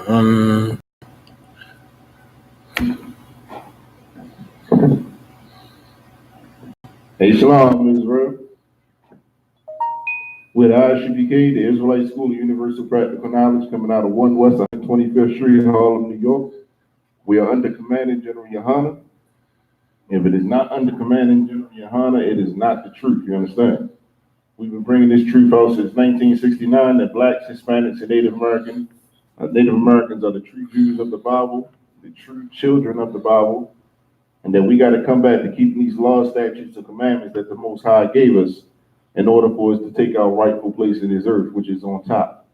Hey, Shalom, Israel. With Isupk, the Israelite School of Universal Practical Knowledge, coming out of 1 West 125th Street, Harlem, New York. We are under Commanding General Yohana. If it is not under Commanding General Yohana, it is not the truth, you understand? We've been bringing this truth out since 1969, that blacks, Hispanics, and Native Americans are the true Jews of the Bible, the true children of the Bible, and that we got to come back to keeping these laws, statutes, and commandments that the Most High gave us in order for us to take our rightful place in this earth, which is on top.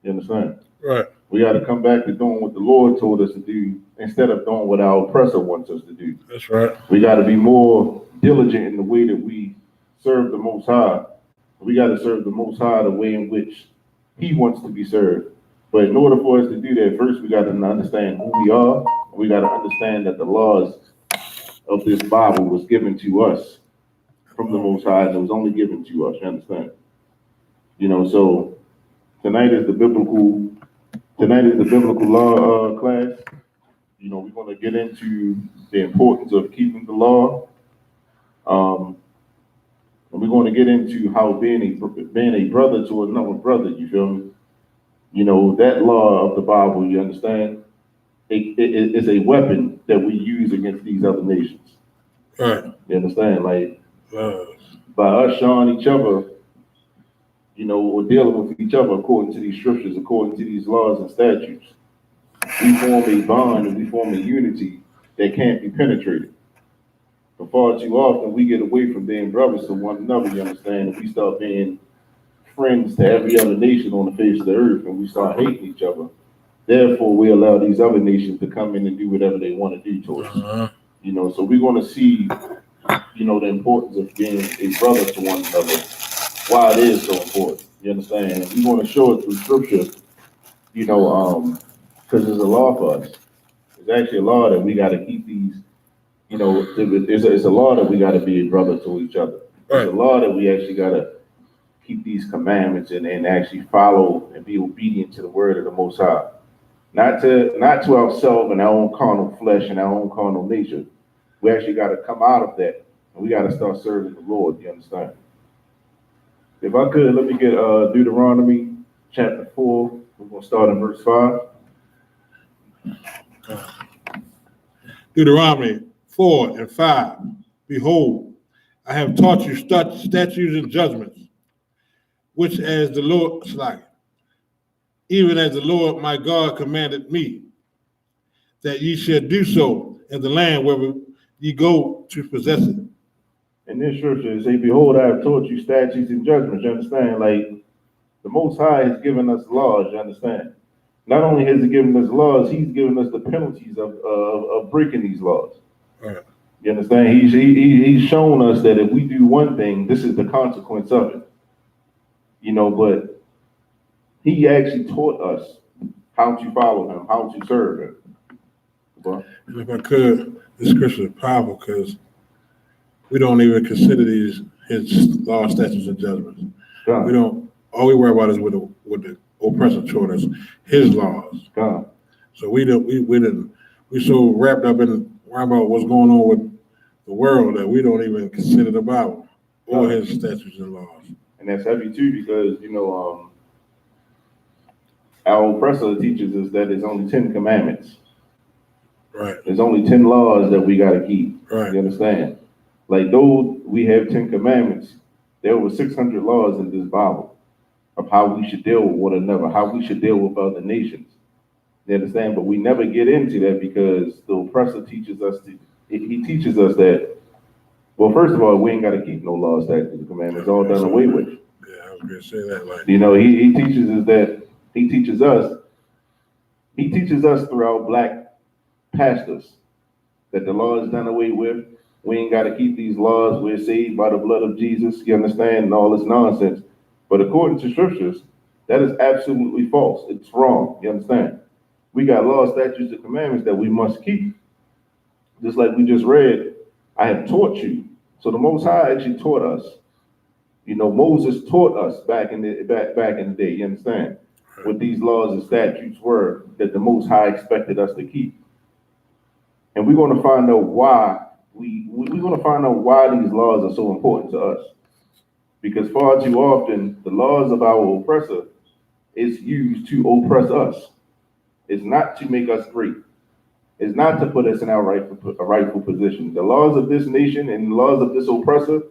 You understand? Right. We got to come back to doing what the Lord told us to do instead of doing what our oppressor wants us to do. That's right. We got to be more diligent in the way that we serve the Most High. We got to serve the Most High the way in which He wants to be served. But in order for us to do that, first we got to understand who we are. We got to understand that the laws of this Bible was given to us from the Most High, and it was only given to us. You understand? You know, so tonight is the biblical law class. You know, we're going to get into the importance of keeping the law. And we're going to get into how being a brother to another brother, you feel me? You know, that law of the Bible, you understand? It is a weapon that we use against these other nations. Right. You understand? Like, by us showing each other, you know, or dealing with each other according to these scriptures, according to these laws and statutes, we form a bond and we form a unity that can't be penetrated. But far too often, we get away from being brothers to one another, you understand? And we start being friends to every other nation on the face of the earth, and we start hating each other. Therefore, we allow these other nations to come in and do whatever they want to do to us. You know, so we're going to see, you know, the importance of being a brother to one another, why it is so important. You understand? And we want to show it through scripture, you know, because there's a law for us. There's actually a law that we got to keep these, you know, it's a law that we got to be a brother to each other. It's a law that we actually got to keep these commandments and actually follow and be obedient to the word of the Most High. Not to ourselves and our own carnal flesh and our own carnal nature. We actually got to come out of that, and we got to start serving the Lord. You understand? If I could, let me get Deuteronomy chapter 4. We're going to start in verse 5. Deuteronomy 4 and 5. Behold, I have taught you statutes and judgments, which as the Lord, even as the Lord my God commanded me, that ye shall do so in the land where ye go to possess it. In this scripture, it says, behold, I have taught you statutes and judgments. You understand? Like, the Most High has given us laws, you understand? Not only has He given us laws, He's given us the penalties of breaking these laws. Right. You understand? He's shown us that if we do one thing, this is the consequence of it. You know, but He actually taught us how to follow Him, how to serve Him. Well, if I could, this scripture is powerful because we don't even consider these His law, statutes, and judgments. God. We don't. All we worry about is what the oppressor taught us, His laws. God. So we so wrapped up in worrying about what's going on with the world that we don't even consider the Bible or His statutes and laws. And that's heavy too, because you know, our oppressor teaches us that there's only 10 commandments. Right. There's only 10 laws that we got to keep. Right. You understand? Like, though we have 10 commandments, there were 600 laws in this Bible of how we should deal with one another, how we should deal with other nations. You understand? But we never get into that because the oppressor teaches us he teaches us that, well, first of all, we ain't got to keep no laws, statutes, and commandments, all done away with. Yeah, I was going to say that. Like, you know, he teaches us that, he teaches us through our black pastors that the law is done away with. We ain't got to keep these laws. We're saved by the blood of Jesus. You understand? And all this nonsense. But according to scriptures, that is absolutely false. It's wrong. You understand? We got laws, statutes, and commandments that we must keep. Just like we just read, I have taught you. So the Most High actually taught us. You know, Moses taught us back in the day. You understand? what these laws and statutes were that the Most High expected us to keep. And we're going to find out why we're going to find out why these laws are so important to us. Because far too often, the laws of our oppressor is used to oppress us. It's not to make us great. It's not to put us in our rightful position. The laws of this nation and the laws of this oppressor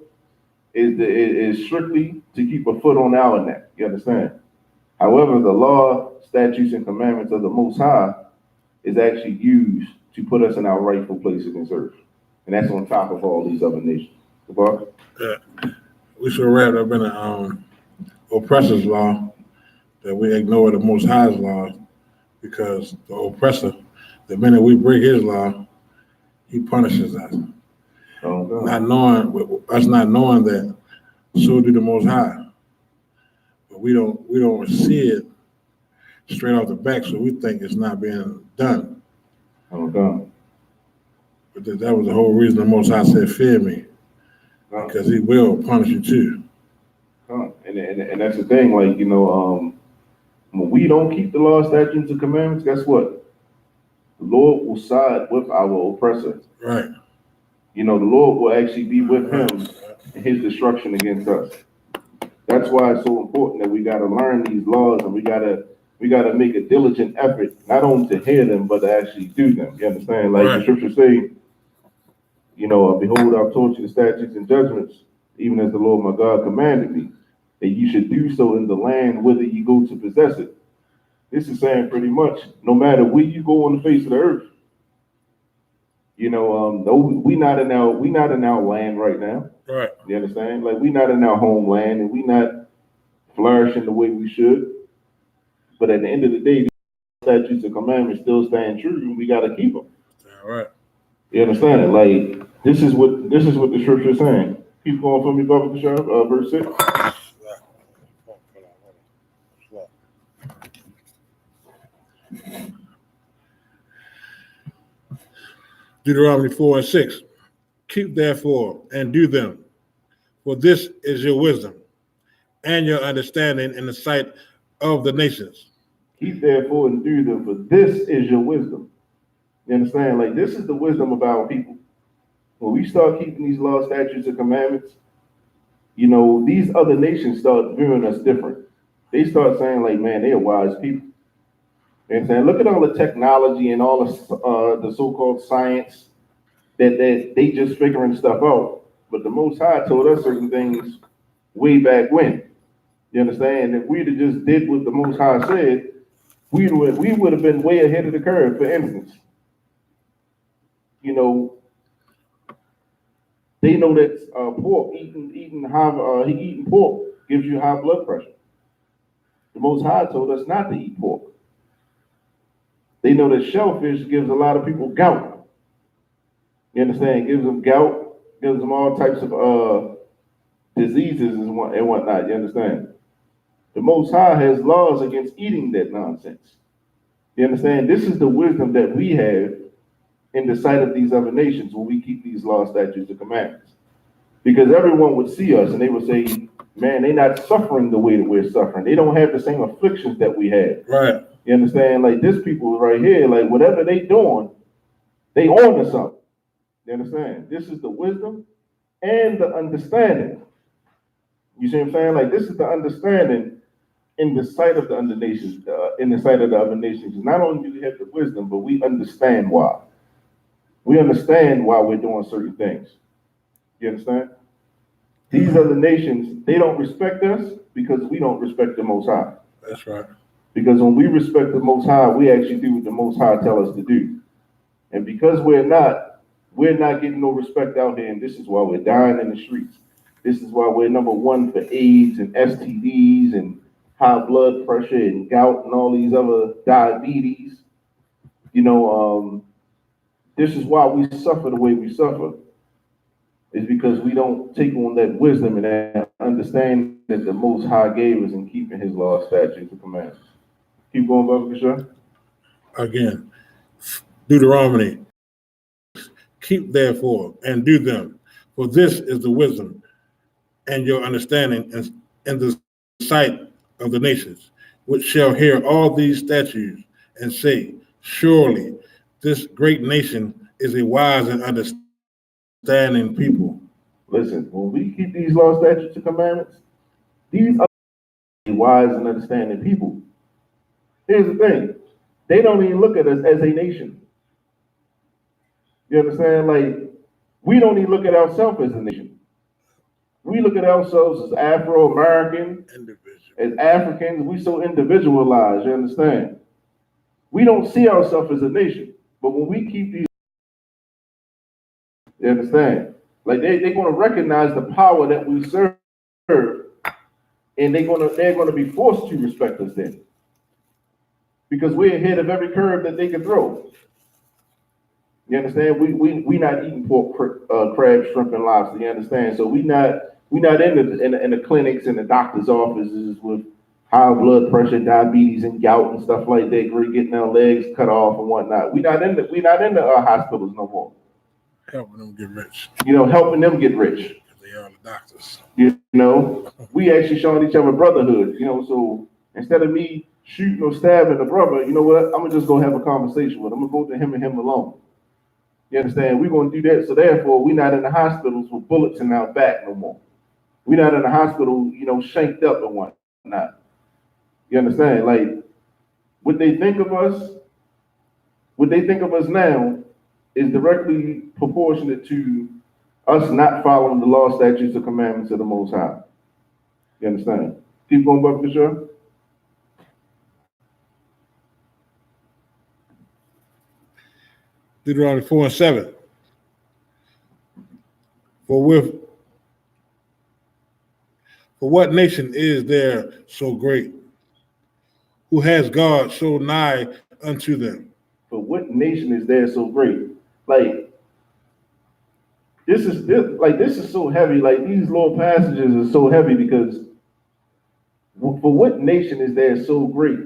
is strictly to keep a foot on our neck. You understand? However, the law, statutes, and commandments of the Most High is actually used to put us in our rightful places in earth. And that's on top of all these other nations. Yeah. We so wrapped up in the oppressor's law that we ignore the Most High's law, because the oppressor, the minute we break his law, he punishes us. Not knowing that, so do the Most High. But we don't see it straight off the back, so we think it's not being done. But that was the whole reason the Most High said, "Fear me," because He will punish you too. And that's the thing, like, when we don't keep the law, statutes, and commandments, guess what? The Lord will side with our oppressor. Right. The Lord will actually be with him in his destruction against us. That's why it's so important that we got to learn these laws, and we got to make a diligent effort, not only to hear them, but to actually do them. You understand? Like the scriptures say, behold, I've taught you the statutes and judgments, even as the Lord my God commanded me, that you should do so in the land whither you go to possess it. This is saying pretty much, no matter where you go on the face of the earth, we not in our land right now. Right. You understand? Like, we not in our homeland, and we not flourishing the way we should. But at the end of the day, these statutes and commandments still stand true, and we got to keep them. All right. You understand it? Like, this is what the scripture is saying. Keep going for me, Brother Bishop, verse 6. Deuteronomy 4:6. Keep therefore and do them, for this is your wisdom and your understanding in the sight of the nations. Keep therefore and do them, for this is your wisdom. You understand? Like, this is the wisdom of our people. When we start keeping these laws, statutes, and commandments, these other nations start viewing us different. They start saying, like, man, they're wise people. You understand? Look at all the technology and all the so-called science that they just figuring stuff out. But the Most High told us certain things way back when. You understand? If we'd have just did what the Most High said, we would have been way ahead of the curve. For instance, they know that pork, eating pork gives you high blood pressure. The Most High told us not to eat pork. They know that shellfish gives a lot of people gout. You understand? It gives them gout, gives them all types of diseases and whatnot. You understand? The Most High has laws against eating that nonsense. You understand? This is the wisdom that we have in the sight of these other nations when we keep these laws, statutes, and commandments. Because everyone would see us and they would say, man, they're not suffering the way that we're suffering. They don't have the same afflictions that we have. Right. You understand? Like, this people right here, like, whatever they doing, they on to something. You understand? This is the wisdom and the understanding. You see what I'm saying? Like, this is the understanding in the sight of the other nations, Not only do we have the wisdom, but we understand why. We understand why we're doing certain things. You understand? These other nations, they don't respect us because we don't respect the Most High. That's right. Because when we respect the Most High, we actually do what the Most High tell us to do. And because we're not getting no respect out here, and this is why we're dying in the streets. This is why we're number one for AIDS and STDs and high blood pressure and gout and all these other diabetes. This is why we suffer the way we suffer. Is because we don't take on that wisdom and that understanding that the Most High gave us in keeping His law, statutes, and commandments. Keep going, Brother Kishore. Again, Deuteronomy. Keep therefore and do them, for this is the wisdom and your understanding in the sight of the nations. which shall hear all these statutes and say, surely this great nation is a wise and understanding people. Listen, when we keep these laws, statutes, and commandments, these are wise and understanding people. Here's the thing. They don't even look at us as a nation. You understand? Like, we don't even look at ourselves as a nation. We look at ourselves as Afro-American, as Africans. We so individualized, you understand? We don't see ourselves as a nation. But when we keep these, you understand? Like, they're going to recognize the power that we serve, and they're going to be forced to respect us then. Because we're ahead of every curve that they can throw. You understand? We not eating pork, crab, shrimp, and lobster. You understand? So we not in the clinics and the doctor's offices with high blood pressure, diabetes, and gout and stuff like that. We're getting our legs cut off and whatnot. We not in the hospitals no more. Helping them get rich. You know, helping them get rich. They are the doctors. You know, we actually showing each other brotherhood. You know, so instead of me shooting or stabbing a brother, you know what? I'm gonna just go have a conversation with him. I'm gonna go to him and him alone. You understand? We're gonna do that. So therefore, we're not in the hospitals with bullets in our back no more. We're not in the hospital, you know, shanked up and whatnot. You understand? Like, what they think of us now is directly proportionate to us not following the law, statutes, or commandments of the Most High. You understand? Keep going, Brother Bishop. Deuteronomy 4:7. For what nation is there so great, who has God so nigh unto them? For what nation is there so great? Like, this is so heavy. Like, these little passages are so heavy because for what nation is there so great?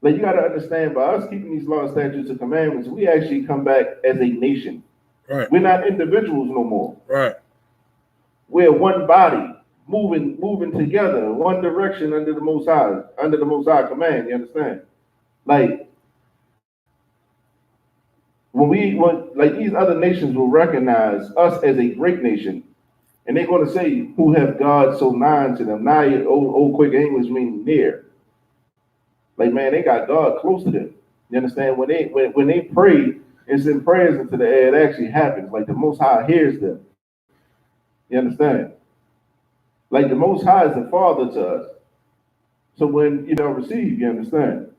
Like, you got to understand, by us keeping these laws, statutes, and commandments, we actually come back as a nation. Right. We're not individuals no more. Right. We're one body, moving together, one direction under the Most High command. You understand? Like, when like these other nations will recognize us as a great nation, and they're going to say, "Who have God so nigh to them?" Nigh, old quick English means near. Like, man, they got God close to them. You understand? When they pray and send prayers into the air, it actually happens. Like, the Most High hears them. You understand? Like, the Most High is the Father to us. So when you don't receive, you understand?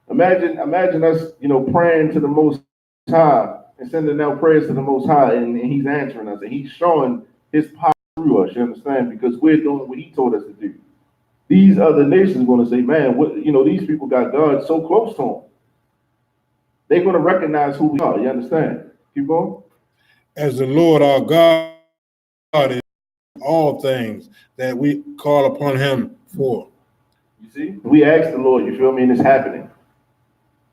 Imagine us, you know, praying to the Most High and sending out prayers to the Most High, and He's answering us, and He's showing His power through us. You understand? Because we're doing what He told us to do. These other nations are going to say, man, these people got God so close to them. They're going to recognize who we are. You understand? Keep going. As the Lord our God is all things that we call upon Him for. You see? We ask the Lord, you feel me, and it's happening.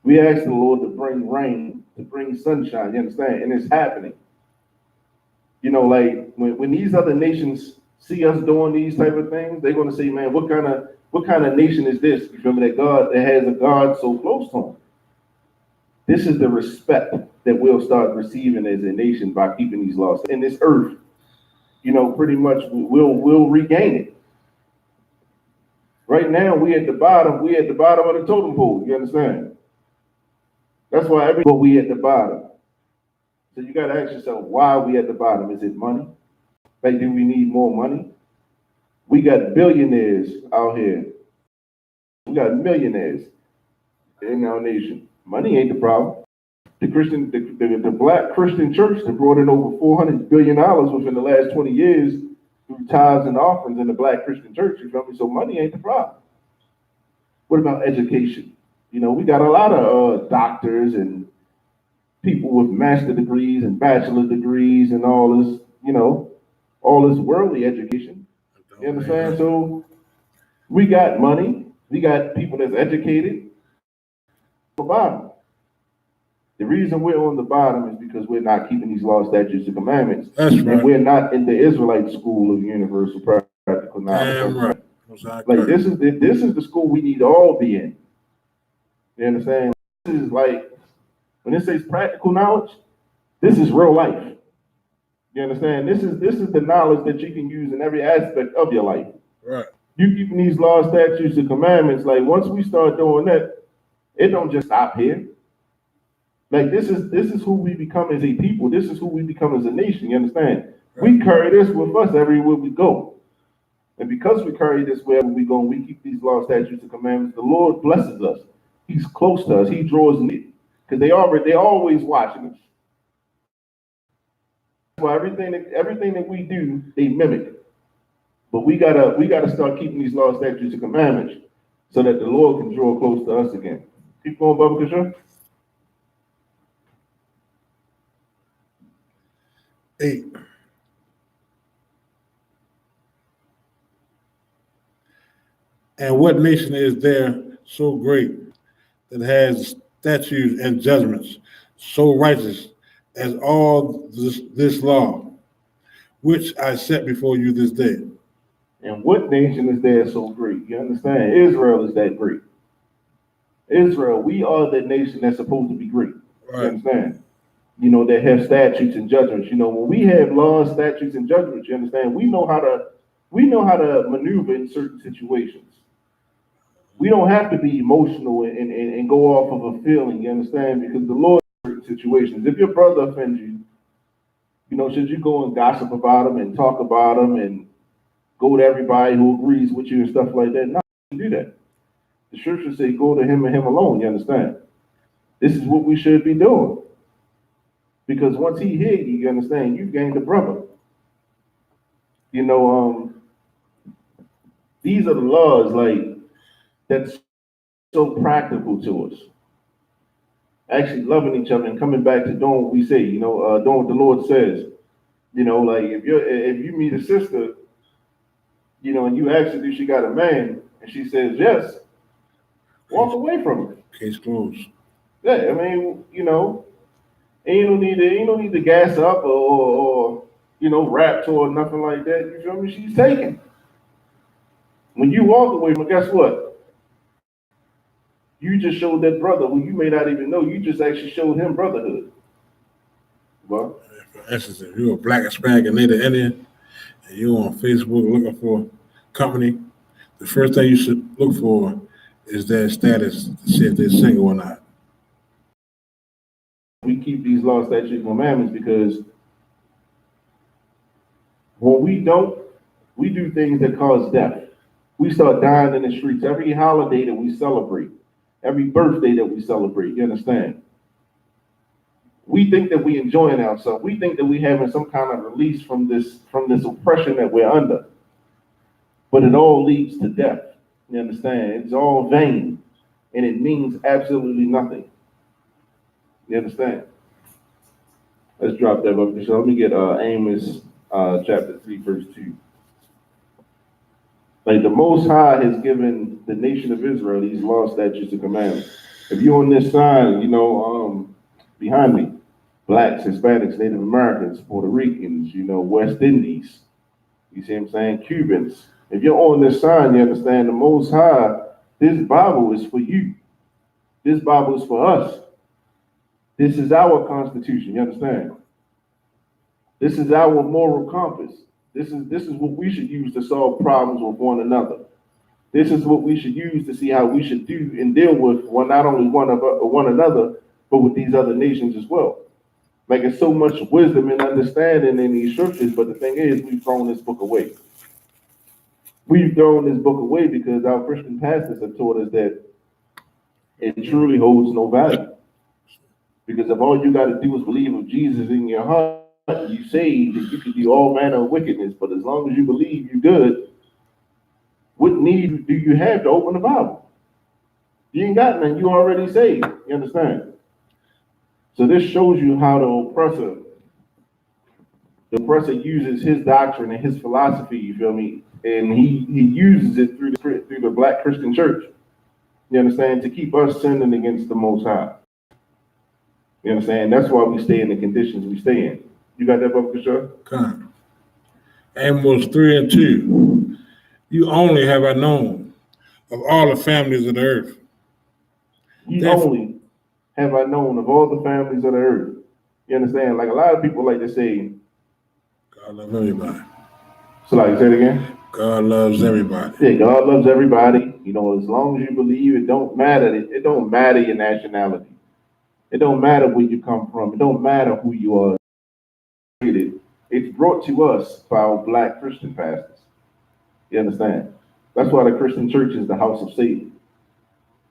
We ask the Lord to bring rain, to bring sunshine, you understand? And it's happening. You know, like, when these other nations see us doing these type of things, they're going to say, man, what kind of nation is this? You feel me? That has a God so close to him. This is the respect that we'll start receiving as a nation by keeping these laws. In this earth, you know, pretty much we'll regain it. Right now, we at the bottom of the totem pole, you understand? That's why we at the bottom. So you gotta ask yourself, why are we at the bottom? Is it money? Like, do we need more money? We got billionaires out here. We got millionaires in our nation. Money ain't the problem. The black Christian church that brought in over $400 billion within the last 20 years through tithes and offerings in the black Christian church, you feel me? So money ain't the problem. What about education? You know, we got a lot of doctors and people with master degrees and bachelor degrees and all this, you know, all this worldly education. You understand? So we got money. We got people that's educated. The bottom. The reason we're on the bottom is because we're not keeping these laws, statutes, and commandments. That's right. And we're not in the Israelite school of universal practical knowledge. Right. Like this is the school we need to all be in. You understand? This is like when it says practical knowledge, this is real life. You understand? This is the knowledge that you can use in every aspect of your life. Right. You keeping these laws, statutes, and commandments, like once we start doing that, it don't just stop here. Like this is who we become as a people. This is who we become as a nation. You understand? Right. We carry this with us everywhere we go. And because we carry this wherever we go and we keep these laws, statutes, and commandments, the Lord blesses us. He's close to us. He draws near. Because they're always watching us. So everything that we do, they mimic. But we gotta start keeping these laws, statutes, and commandments so that the Lord can draw close to us again. Keep going, Bubba Kishore. 8. And what nation is there so great that has statutes and judgments so righteous as all this law, which I set before you this day? And what nation is there so great? You understand? Israel is that great. Israel, we are the nation that's supposed to be great. Right. You understand? You know, that have statutes and judgments. You know, when we have laws, statutes, and judgments, you understand, we know how to maneuver in certain situations. We don't have to be emotional and go off of a feeling, you understand? Because the Lord in certain situations. If your brother offends you, you know, should you go and gossip about him and talk about him and go to everybody who agrees with you and stuff like that? No, you do that. The scriptures say go to him and him alone, you understand? This is what we should be doing. Because once he hit you, you understand, you've gained a brother. You know, these are the laws, like, that's so practical to us. Actually loving each other and coming back to doing what we say, you know, doing what the Lord says. You know, like if you meet a sister, you know, and you ask her if she got a man, and she says yes, walk away from her. Case closed. Yeah, I mean, you know, and you don't need to gas up or you know, rap to her or nothing like that. You feel me? She's taken. When you walk away from her, guess what? You just showed that brother who you may not even know. You just actually showed him brotherhood. Well, for instance, if you're a Black, Hispanic, and Native Indian, and you're on Facebook looking for a company, the first thing you should look for is their status to see if they're single or not. We keep these laws, statutes, and commandments because when we don't, we do things that cause death. We start dying in the streets. Every holiday that we celebrate, every birthday that we celebrate, you understand? We think that we enjoying ourselves. We think that we having some kind of release from this oppression that we're under. But it all leads to death. You understand? It's all vain. And it means absolutely nothing. You understand? Let's drop that up. So let me get Amos chapter 3, verse 2. Like the Most High has given the nation of Israel these laws, statutes, and commandments. If you're on this side, you know, behind me, Blacks, Hispanics, Native Americans, Puerto Ricans, you know, West Indies, you see what I'm saying? Cubans. If you're on this side, you understand the Most High, this Bible is for you. This Bible is for us. This is our Constitution, you understand? This is our moral compass. This is what we should use to solve problems with one another. This is what we should use to see how we should do and deal with not only one another, but with these other nations as well. Like it's so much wisdom and understanding in these scriptures, but the thing is, we've thrown this book away. We've thrown this book away because our Christian pastors have taught us that it truly holds no value. Because if all you got to do is believe of Jesus in your heart, you saved, and you can do all manner of wickedness. But as long as you believe you're good, what need do you have to open the Bible? You ain't got none. You already saved. You understand? So this shows you how the oppressor uses his doctrine and his philosophy. You feel me? And he uses it through the Black Christian Church. You understand? To keep us sinning against the Most High. You understand? That's why we stay in the conditions we stay in. You got that, Bubba Kishore? Come. Amos 3 and 2. You only have I known of all the families of the earth. Ye Therefore- only have I known of all the families of the earth. You understand? Like a lot of people like to say, God loves everybody. so like, say it again. God loves everybody. Yeah, God loves everybody. You know, as long as you believe, it don't matter. It don't matter your nationality. It don't matter where you come from. It don't matter who you are. It's brought to us by our black Christian pastors. You understand? That's why the Christian church is the house of Satan.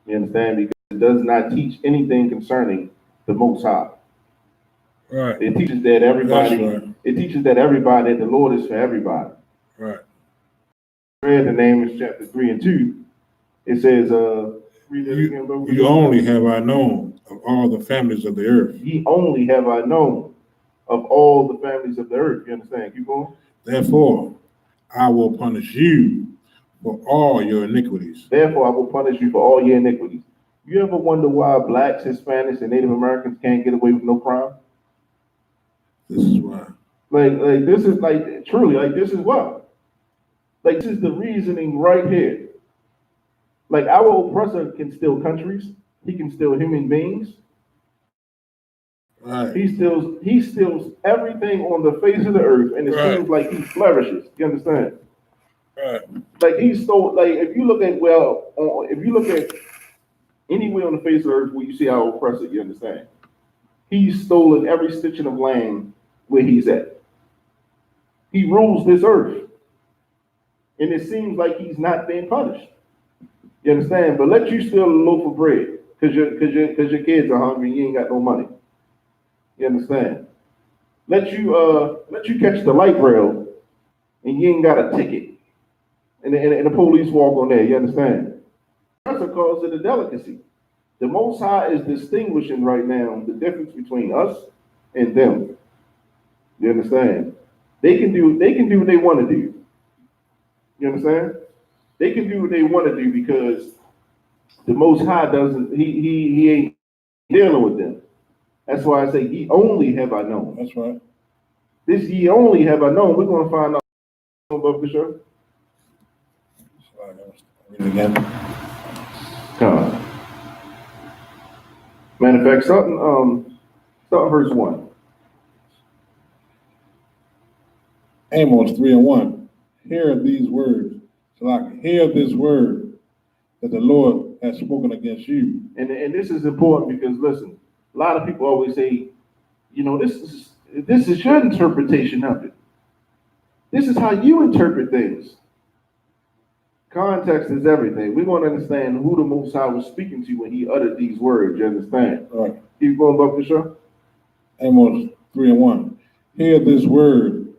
You understand? Because it does not teach anything concerning the Most High. Right. It teaches that everybody. That's right. It teaches that everybody, that the Lord is for everybody. Right. Read in Amos chapter 3 and 2. It says, read that again, bro. You only have I known of all the families of the earth. Ye only have I known of all the families of the earth. You understand? Keep going. Therefore, I will punish you for all your iniquities. Therefore, I will punish you for all your iniquities. You ever wonder why blacks, Hispanics, and Native Americans can't get away with no crime? This is why. Like this is like truly like this is why. Like this is the reasoning right here. Like our oppressor can steal countries. He can steal human beings. Right. He steals everything on the face of the earth, and it Right. seems like he flourishes. You understand? Right. Like he stole. Like if you look at anywhere on the face of the earth where you see our oppressor, you understand? He's stolen every stitching of land where he's at. He rules this earth, and it seems like he's not being punished. You understand? But let you steal a loaf of bread because your kids are hungry and you ain't got no money. You understand? Let you catch the light rail and you ain't got a ticket, and the police walk on there. You understand? That's a cause of the delicacy. The Most High is distinguishing right now the difference between us and them. You understand? They can do what they want to do. You understand? They can do what they want to do because the Most High doesn't. He ain't dealing with them. That's why I say, ye only have I known. That's right. This ye only have I known. We're gonna find out about for sure. Read it again. God. Matter of fact, starting verse 1. Amos 3:1. Hear these words. So I can hear this word that the Lord has spoken against you. And this is important because listen, a lot of people always say, you know, this is your interpretation of it. This is how you interpret things. Context is everything. We want to understand who the Most High was speaking to when he uttered these words. You understand? Right. Keep going, Buck Bishop. Amos 3:1. Hear this word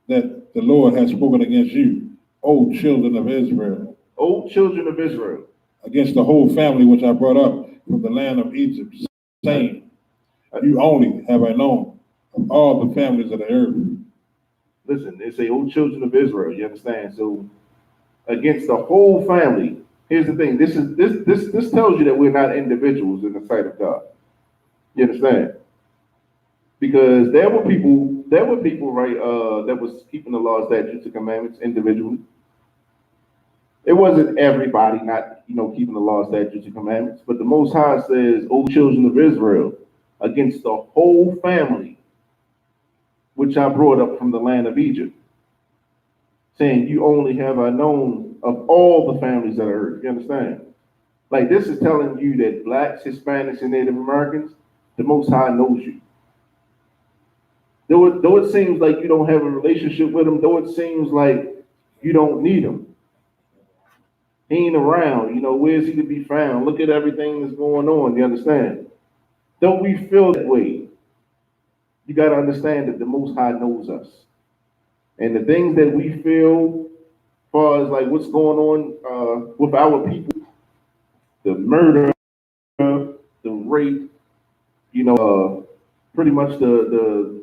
that the Lord has spoken against you, O children of Israel. O children of Israel. Against the whole family which I brought up from the land of Egypt, saying, you only have I known of all the families of the earth. Listen, they say, O children of Israel. You understand? So against the whole family. Here's the thing. This tells you that we're not individuals in the sight of God. You understand? Because there were people, right, that was keeping the law, statutes, and commandments individually. It wasn't everybody not, keeping the law, statutes, and commandments, but the Most High says, O children of Israel, against the whole family, which I brought up from the land of Egypt, saying, you only have I known of all the families of the earth. You understand? Like this is telling you that blacks, Hispanics, and Native Americans, the Most High knows you. Though it seems like you don't have a relationship with him, though it seems like you don't need him. He ain't around, where's he to be found? Look at everything that's going on, you understand? Don't we feel that way? You got to understand that the Most High knows us. And the things that we feel, as far as like what's going on with our people, the murder, the rape, pretty much the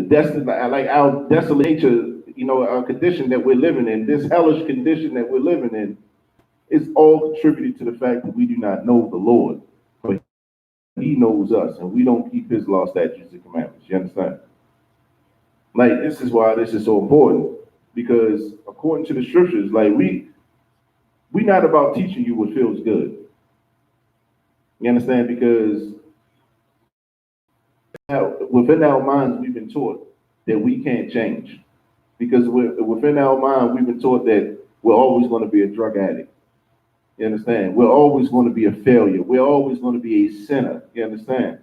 destiny, like our desolate nature, our condition that we're living in, this hellish condition that we're living in, is all contributed to the fact that we do not know the Lord. But he knows us, and we don't keep his law, statutes, and commandments. You understand? Like, this is why this is so important. because according to the scriptures, like we not about teaching you what feels good. You understand? Because within our minds, we've been taught that we can't change. Because within our mind, we've been taught that we're always going to be a drug addict. You understand? We're always going to be a failure. We're always going to be a sinner. You understand?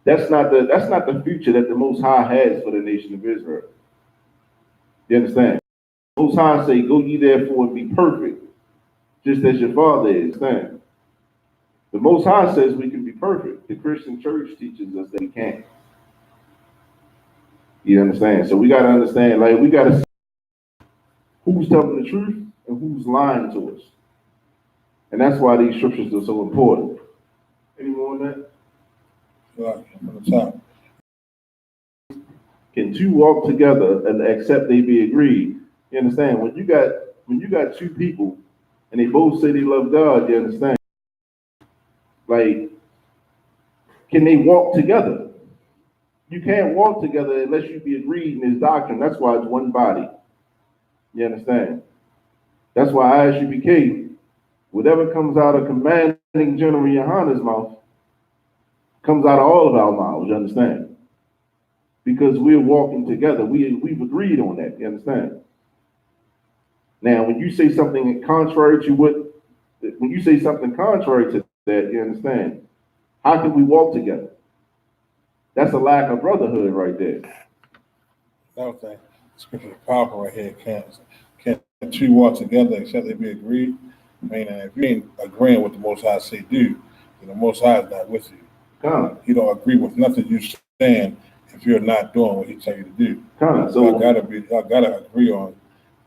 That's not the future that the Most High has for the nation of Israel. You understand? The Most High say, "Go ye therefore and be perfect, just as your Father is." Understand? The Most High says we can be perfect. The Christian church teaches us that we can't. You understand? So we got to understand, like, we got to see who's telling the truth and who's lying to us. And that's why these scriptures are so important. Any more on that? Right, from the top. Can two walk together and except they be agreed? You understand? When you got two people and they both say they love God, you understand? Like, can they walk together? You can't walk together unless you be agreed in this doctrine. That's why it's one body. You understand? That's why Isupk, whatever comes out of commanding General Yohana's mouth, comes out of all of our mouths, you understand? Because we're walking together. We've agreed on that, you understand? Now, when you say something contrary to that, you understand? How can we walk together? That's a lack of brotherhood right there. Another thing, scripture is powerful right here. Can't two walk together except they be agreed? I mean, if you ain't agreeing with the Most High say do, then the Most High is not with you. He don't agree with nothing you saying if you're not doing what he tell you to do. So y'all gotta agree on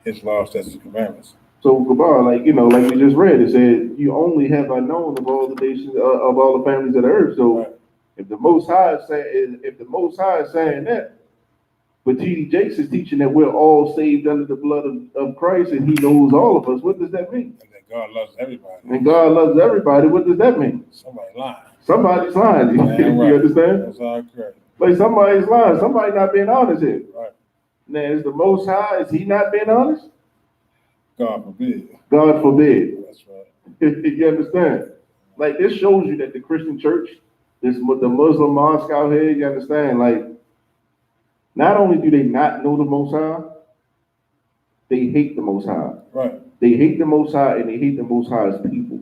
his laws, statutes, and commandments. So Gabar, like we just read, it said, "You only have I known of all the nations, of all the families of the earth." So right. If the Most High is saying that, but T.D. Jakes is teaching that we're all saved under the blood of Christ, and He knows all of us. What does that mean? And that God loves everybody. And God loves everybody. What does that mean? Somebody lying. Somebody's lying. Right. You understand? That's all correct. Like somebody's lying. Somebody not being honest here. Right. Now, is the Most High, is He not being honest? God forbid. God forbid. That's right. You understand? Like, this shows you that the Christian church, the Muslim mosque out here, you understand? Like, not only do they not know the Most High, they hate the Most High. Right. They hate the Most High, and they hate the Most High's people.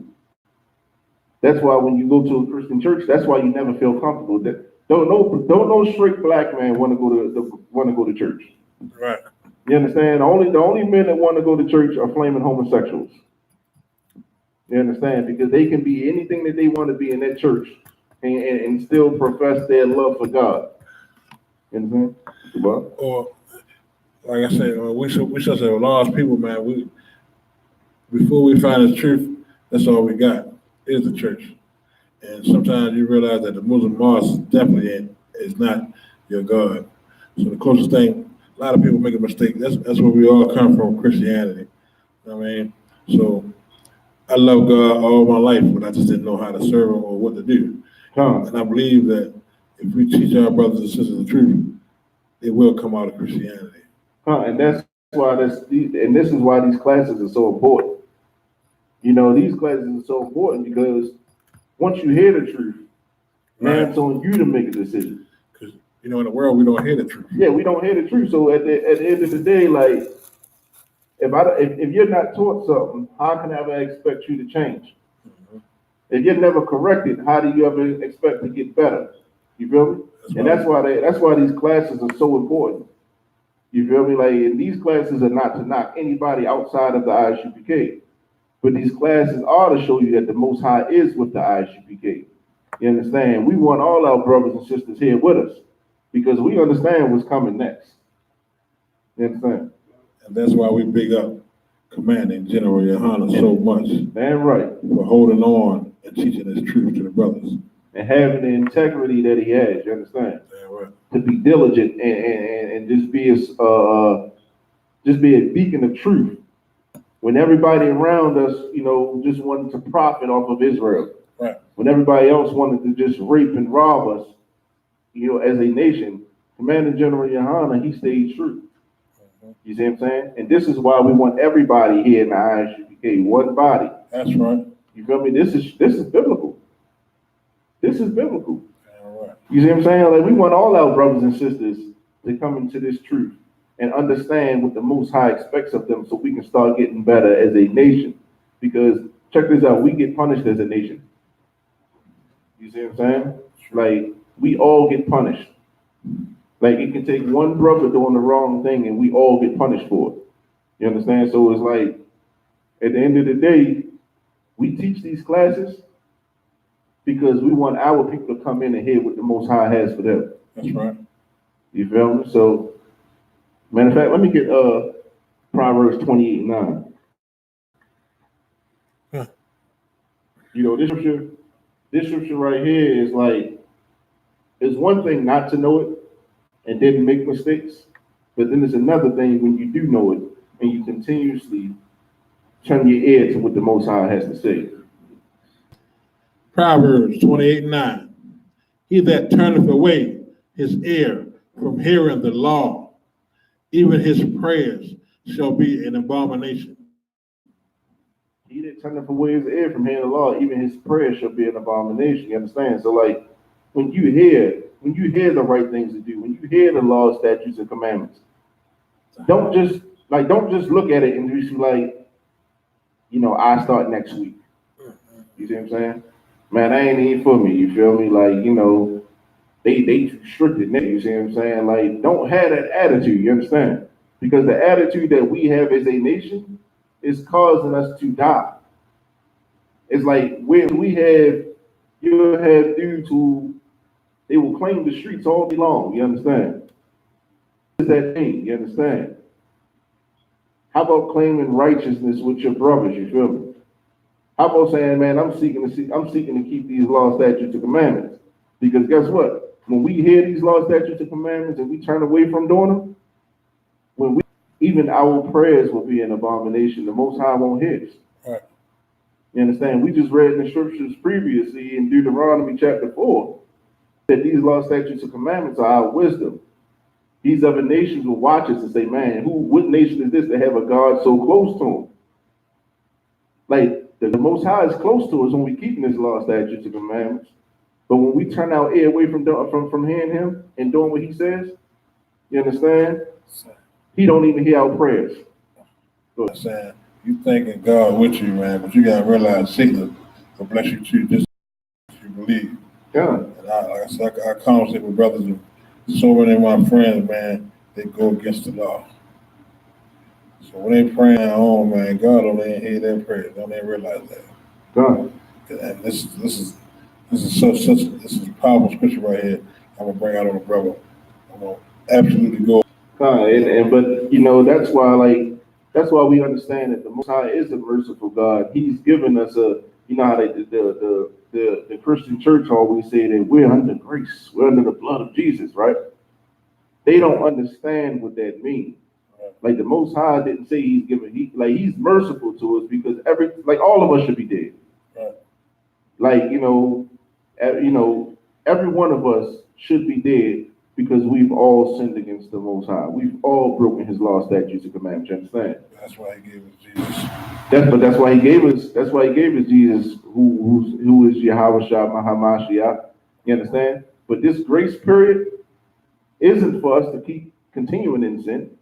That's why when you go to a Christian church, that's why you never feel comfortable. Don't no straight black man want to go to church. Right. You understand? The only men that want to go to church are flaming homosexuals. You understand? Because they can be anything that they want to be in that church and still profess their love for God. You understand? Or, like I said, we should say, large people, man, before we find the truth, that's all we got is the church. And sometimes you realize that the Muslim mosque definitely is not your God. So the closest thing, a lot of people make a mistake. That's where we all come from, Christianity. You know what I mean? So I love God all my life, but I just didn't know how to serve Him or what to do. And I believe that if we teach our brothers and sisters the truth, they will come out of Christianity. And that's why this is why these classes are so important. These classes are so important because once you hear the truth, right, now it's on you to make a decision. Because in the world we don't hear the truth. Yeah, we don't hear the truth. So at the end of the day, like if you're not taught something, how can I ever expect you to change? Mm-hmm. If you're never corrected, how do you ever expect to get better? You feel me? That's why these classes are so important. You feel me? Like, and these classes are not to knock anybody outside of the Isupk. But these classes are to show you that the Most High is with the Isupk. You understand? We want all our brothers and sisters here with us because we understand what's coming next. You understand? And that's why we big up Commanding General Yohana so much. Damn right. For holding on and teaching his truth to the brothers. And having the integrity that he has, you understand? Damn right. To be diligent and just be a beacon of truth. When everybody around us, just wanted to profit off of Israel. Right. When everybody else wanted to just rape and rob us, as a nation, Commander General Yohana, he stayed true. You see what I'm saying? And this is why we want everybody here in the Isupk, one body. That's right. You feel me? This is biblical. This is biblical. All right. You see what I'm saying? Like we want all our brothers and sisters to come into this truth and understand what the Most High expects of them, so we can start getting better as a nation. Because check this out, we get punished as a nation. You see what I'm saying? Like we all get punished. Like it can take one brother doing the wrong thing and we all get punished for it. You understand? So it's like at the end of the day, we teach these classes because we want our people to come in and hear what the Most High has for them. That's right. You feel me? So, matter of fact, let me get Proverbs 28:9. Huh. You know, this scripture right here is like, it's one thing not to know it and didn't make mistakes, but then there's another thing when you do know it and you continuously turn your ear to what the Most High has to say. Proverbs 28:9. He that turneth away his ear from hearing the law, even his prayers shall be an abomination. He that turneth away his ear from hearing the law, even his prayer shall be an abomination. You understand? So like when you hear the right things to do, when you hear the law, statutes, and commandments, don't just look at it and just be like, you know, I start next week. You see what I'm saying? Man, that ain't even for me. You feel me? Like, you know, they restricted it. You see what I'm saying? Like, don't have that attitude. You understand? Because the attitude that we have as a nation is causing us to die. It's like when you'll have dudes who they will claim the streets all day long. You understand? What is that thing? You understand? How about claiming righteousness with your brothers? You feel me? How about saying, man, I'm seeking to keep these laws, statutes, and commandments? Because guess what? When we hear these laws, statutes, and commandments, and we turn away from doing them, even our prayers will be an abomination. The Most High won't hear us. Right. You understand? We just read in the scriptures previously in Deuteronomy chapter 4 that these laws, statutes, and commandments are our wisdom. These other nations will watch us and say, man, what nation is this to have a God so close to them? Like, the Most High is close to us when we keeping His law, statutes, and commandments. But when we turn our ear away from hearing Him and doing what He says, you understand? He don't even hear our prayers. I'm saying, you thinking God with you, man, but you gotta realize Satan will bless you too, just if you believe. Yeah. And like I said, I conversate with brothers, and so many of my friends, man, they go against the law. So when they praying at home, man, God don't even hear their prayers. Don't even realize that. God. And this is a powerful scripture right here. I'm gonna bring out on the brother. I'm gonna absolutely go. But you know, that's why we understand that the Most High is a merciful God. He's given us you know how the Christian church always say that we're under grace, we're under the blood of Jesus, right? They don't understand what that means. Like the Most High didn't say he's merciful to us because all of us should be dead. Right. Like, you know, every one of us should be dead because we've all sinned against the Most High. We've all broken His law, statutes, and commandments. You understand? That's why He gave us Jesus. That's why He gave us Jesus, who is Yahweh Shah Mahamashiach. You understand? But this grace period isn't for us to keep continuing in sin.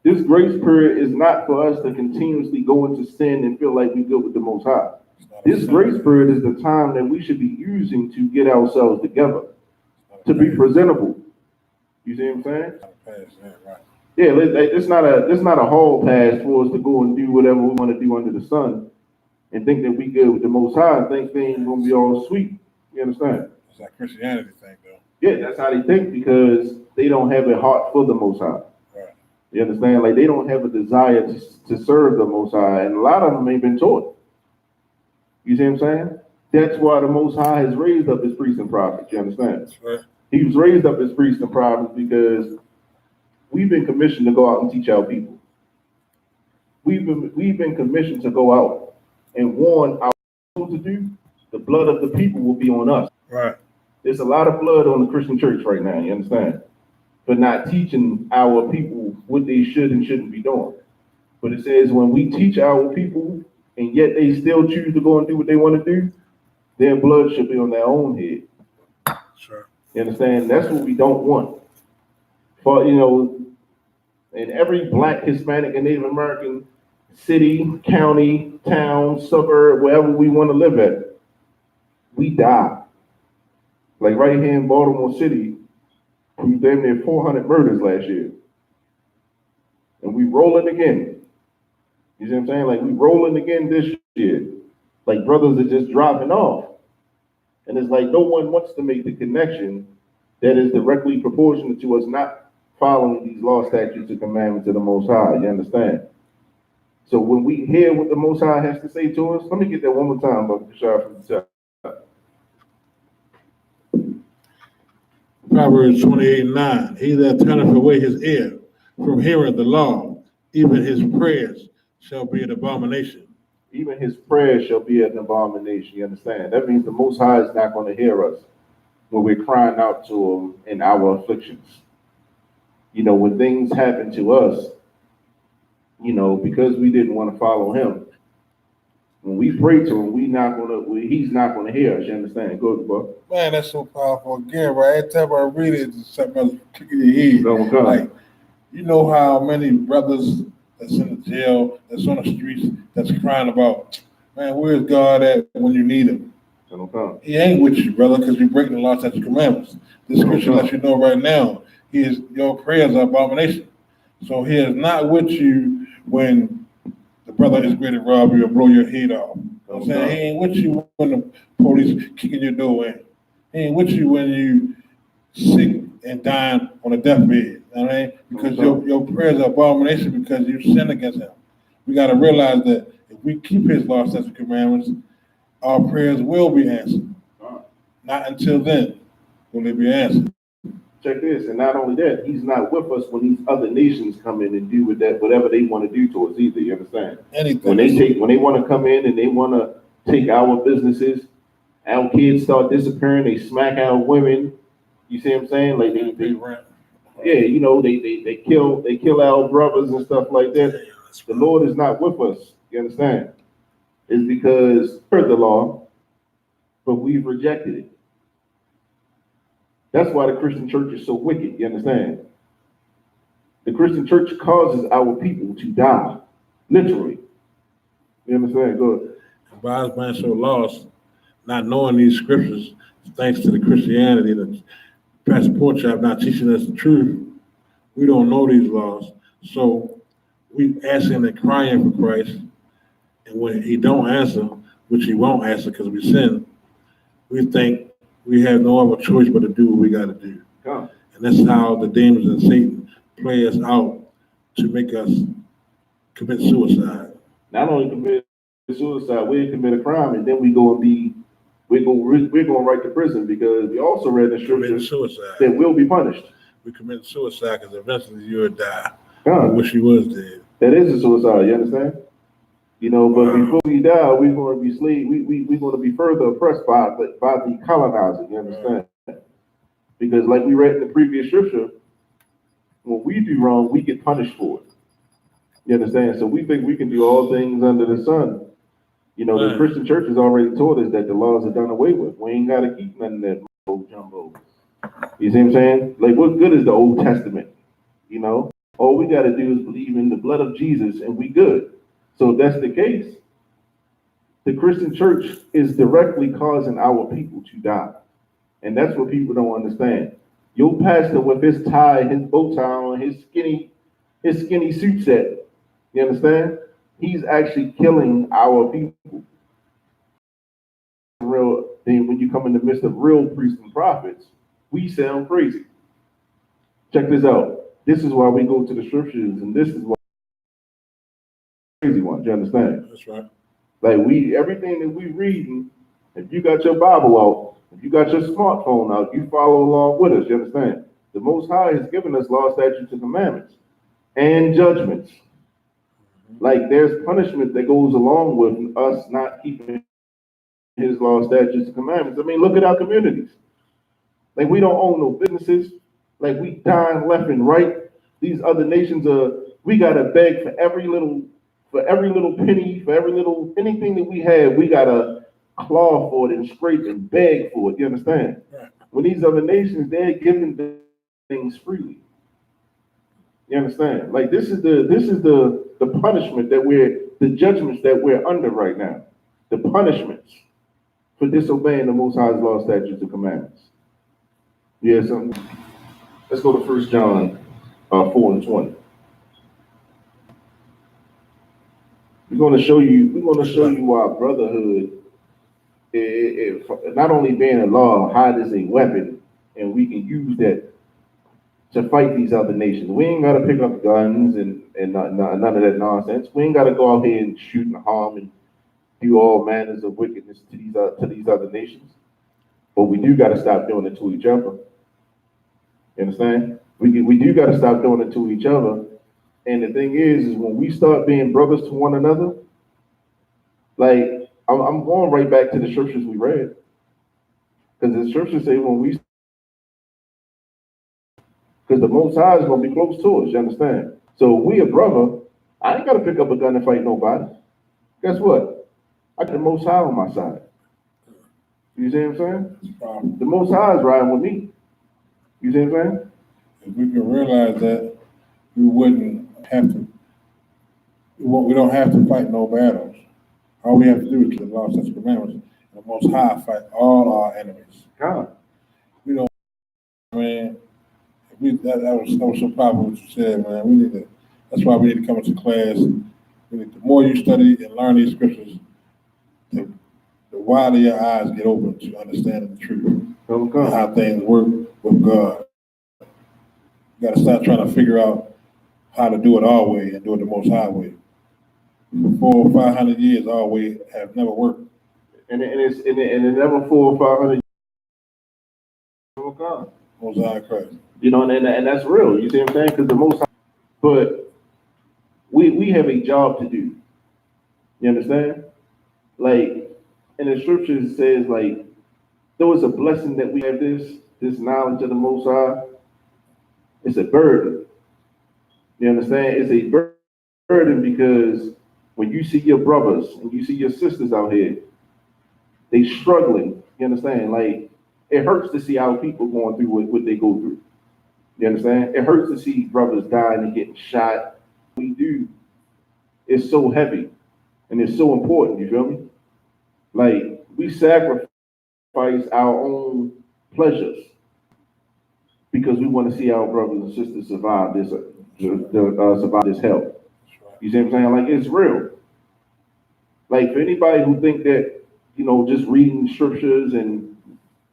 This grace period is not for us to continuously go into sin and feel like we good with the Most High. This grace period is the time that we should be using to get ourselves together, to be presentable. You see what I'm saying? Yeah, it's not a hall pass for us to go and do whatever we want to do under the sun and think that we good with the Most High and think things gonna be all sweet. You understand? It's like Christianity thing, though. Yeah, that's how they think because they don't have a heart for the Most High. You understand? Like they don't have a desire to serve the Most High, and a lot of them ain't been taught. You see what I'm saying? That's why the Most High has raised up His priests and prophets. You understand? That's right. He's raised up His priests and prophets because we've been commissioned to go out and teach our people. We've been commissioned to go out and warn our people to do. The blood of the people will be on us. Right. There's a lot of blood on the Christian church right now. You understand? For not teaching our people people what they should and shouldn't be doing. But it says when we teach our people and yet they still choose to go and do what they want to do, their blood should be on their own head. Sure. You understand? That's what we don't want. For in every Black, Hispanic, and Native American city, county, town, suburb, wherever we want to live at, we die. Like right here in Baltimore City, we damn near 400 murders last year. And we rolling again. You see what I'm saying? Like we rolling again this year. Like brothers are just dropping off. And it's like no one wants to make the connection that is directly proportionate to us not following these law, statutes, and commandments of the Most High. You understand? So when we hear what the Most High has to say to us, let me get that one more time, Brother Bashar, from the top. Proverbs 28:9. He that turneth away his ear from hearing the law, even his prayers shall be an abomination. Even his prayers shall be an abomination. You understand? That means the Most High is not going to hear us when we're crying out to him in our afflictions. When things happen to us, because we didn't want to follow him, when we pray to him, he's not gonna hear us. You understand? Good, bro. Man, that's so powerful. Again, right? Every time I read it, it's something else kicking your head. Like, you know how many brothers that's in the jail, that's on the streets, that's crying about, man, where's God at when you need him? He ain't with you, brother, because you're breaking the law, statutes, and commandments. This scripture lets you know right now, your prayers are abomination. So he is not with you when the brother is ready to rob you or blow your head off. You know what I'm saying? He ain't with you when the police kicking your door in. He ain't with you when you sick and dying on a deathbed. You know what I mean? Because your prayers are abomination because you sin against him. We got to realize that if we keep his law, statutes, and commandments, our prayers will be answered. Not until then will they be answered. Check this, and not only that, he's not with us when these other nations come in and do with that whatever they want to do to us either. You understand? Anything. When they want to come in and they want to take our businesses, our kids start disappearing, they smack our women. You see what I'm saying? Like they kill our brothers and stuff like that. The Lord is not with us. You understand? It's because we heard the law, but we've rejected it. That's why the Christian church is so wicked, you understand? The Christian church causes our people to die, literally. You understand? Good. Why is man so lost, not knowing these scriptures, thanks to the Christianity that Pastor Porchop not teaching us the truth? We don't know these laws. So we asking and crying for Christ, and when he don't answer, which he won't answer because we sin, we think we have no other choice but to do what we got to do. Yeah. And that's how the demons and Satan play us out to make us commit suicide. Not only commit suicide, we commit a crime, and then we're going right to prison because we also read in scripture that we'll be punished. We commit suicide because eventually you'll die. Yeah. I wish you was dead. That is a suicide, you understand? But before we die, we're going to be slave. We're going to be further oppressed by the colonizer. You understand? Because, like we read in the previous scripture, when we do wrong, we get punished for it. You understand? So we think we can do all things under the sun. The Christian church has already taught us that the laws are done away with. We ain't got to keep none of that old jumbo. You see what I'm saying? Like, what good is the Old Testament? All we got to do is believe in the blood of Jesus, and we good. So if that's the case, the Christian church is directly causing our people to die. And that's what people don't understand. Your pastor with his tie, his bow tie on, his skinny suit set, you understand? He's actually killing our people. When you come in the midst of real priests and prophets, we sound crazy. Check this out. This is why we go to the scriptures, and this is why crazy one. You understand? That's right. Like everything that we reading, if you got your Bible out, if you got your smartphone out, you follow along with us. You understand? The Most High has given us law, statutes, and commandments, and judgments. Like there's punishment that goes along with us not keeping his law, statutes, and commandments. I mean, look at our communities. Like we don't own no businesses. Like we dying left and right. These other nations we gotta beg for every little penny, for every little anything that we have, we gotta claw for it and scrape and beg for it. You understand? Right. When these other nations, they're giving things freely. You understand? Like this is the punishment the judgments that we're under right now. The punishments for disobeying the Most High's law, statutes, and commandments. Yeah, something. Let's go to 1 John 4:20. We're gonna show you why brotherhood not only being a law, how it is a weapon, and we can use that to fight these other nations. We ain't gotta pick up guns and none of that nonsense. We ain't gotta go out here and shoot and harm and do all manners of wickedness to these other nations. But we do gotta stop doing it to each other. You understand? We do gotta stop doing it to each other. And the thing is when we start being brothers to one another, like I'm going right back to the scriptures we read. Because the scriptures say because the Most High is going to be close to us, you understand? So we a brother, I ain't got to pick up a gun and fight nobody. Guess what? I got the Most High on my side. You see what I'm saying? The Most High is riding with me. You see what I'm saying? If we can realize that, we wouldn't have to, we don't have to fight no battles. All we have to do is keep the law, statutes, and commandments, and the Most High fight all our enemies. God. We don't, man. That was so powerful what you said, man. That's why we need to come into class. The more you study and learn these scriptures, the wider your eyes get open to understanding the truth and how things work with God. You got to start trying to figure out how to do it our way and do it the Most High way. For 400 or 500 years, our way have never worked. And it never 400 or 500 years. Oh God. Most High Christ. You know, and that's real. You see what I'm saying? Because the Most High, but we have a job to do. You understand? Like in the scriptures it says, like, there was a blessing that we have this knowledge of the Most High. It's a burden. You understand? It's a burden because when you see your brothers and you see your sisters out here, they struggling. You understand? Like, it hurts to see our people going through what they go through. You understand? It hurts to see brothers dying and getting shot. We do. It's so heavy and it's so important. You feel me? Like, we sacrifice our own pleasures because we want to see our brothers and sisters survive this hell. You see what I'm saying? Like, it's real. Like, for anybody who think that, you know, just reading scriptures and,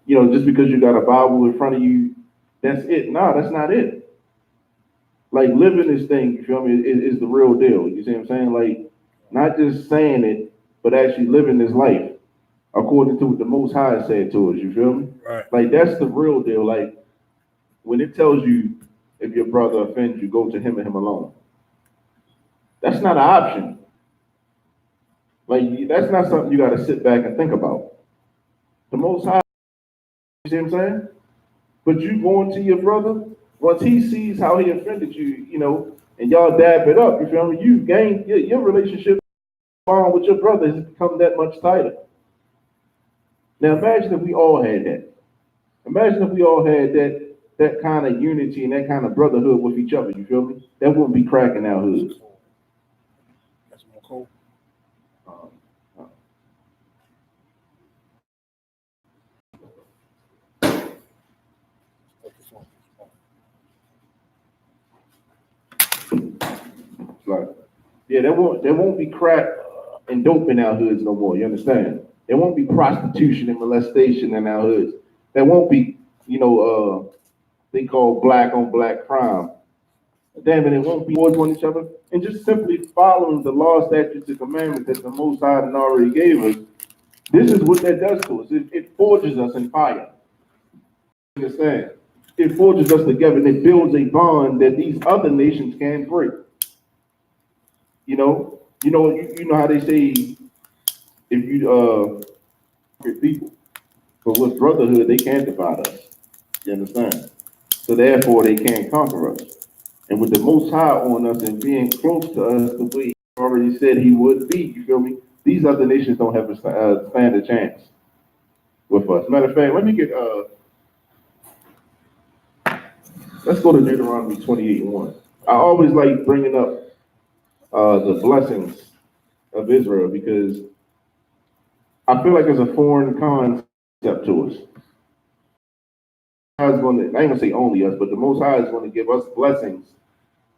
you know, just because you got a Bible in front of you, that's it. No, that's not it. Like, living this thing, you feel me, is the real deal. You see what I'm saying? Like, not just saying it, but actually living this life according to what the Most High said to us. You feel me? Right. Like, that's the real deal. Like, when it tells you if your brother offends you, go to him and him alone. That's not an option. Like, that's not something you got to sit back and think about. The Most High, you see what I'm saying? But you going to your brother, once he sees how he offended you, you know, and y'all dab it up, you feel me? You gain your relationship bond with your brother has become that much tighter. Now imagine if we all had that. Imagine if we all had that kind of unity and that kind of brotherhood with each other, you feel me? That wouldn't be cracking our hoods. That's more cool. Like, yeah, there won't be crack and dope in our hoods no more. You understand? There won't be prostitution and molestation in our hoods. There won't be, you know, they call black on black crime. Damn it, it won't be towards one each other. And just simply following the law, statutes, and commandments that the Most High already gave us. This is what that does to us. It forges us in fire. You understand? It forges us together and it builds a bond that these other nations can't break. You know how they say if you people, but with brotherhood they can't divide us. You understand? So therefore they can't conquer us. And with the Most High on us and being close to us the way He already said He would be, you feel me? These other nations don't have a stand a chance with us. Matter of fact, let me get let's go to Deuteronomy 28:1. I always like bringing up the blessings of Israel because I feel like it's a foreign concept to us. I ain't gonna say only us, but the Most High is going to give us blessings.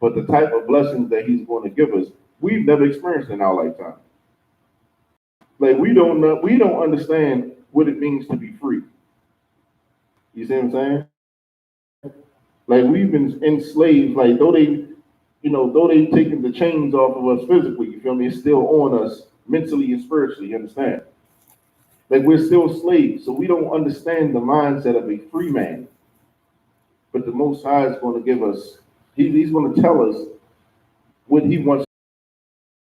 But the type of blessings that He's going to give us, we've never experienced in our lifetime. Like we don't know, we don't understand what it means to be free. You see what I'm saying? Like we've been enslaved. Like though they've taken the chains off of us physically, you feel me? It's still on us mentally and spiritually. You understand? Like we're still slaves, so we don't understand the mindset of a free man. But the Most High is going to give us. He's going to tell us what He wants.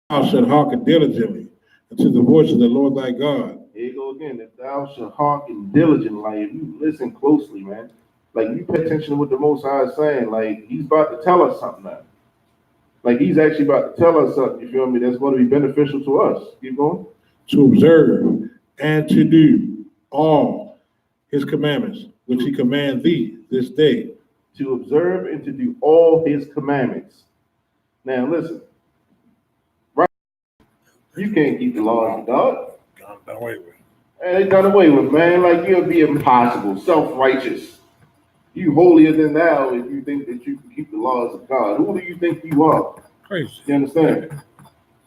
Thou shalt hearken diligently unto the voice of the Lord thy God. Here you go again. If thou shalt hearken diligently, like if you listen closely, man, like you pay attention to what the Most High is saying, like He's about to tell us something now. Like He's actually about to tell us something, you feel me, that's going to be beneficial to us. Keep going. To observe and to do all His commandments, which He command thee this day. To observe and to do all His commandments. Now listen, right? You can't keep the laws of God. Done away with. And they done away with, man. Like you'll be impossible, self-righteous. You holier than thou if you think that you can keep the laws of God. Who do you think you are? Crazy. You understand?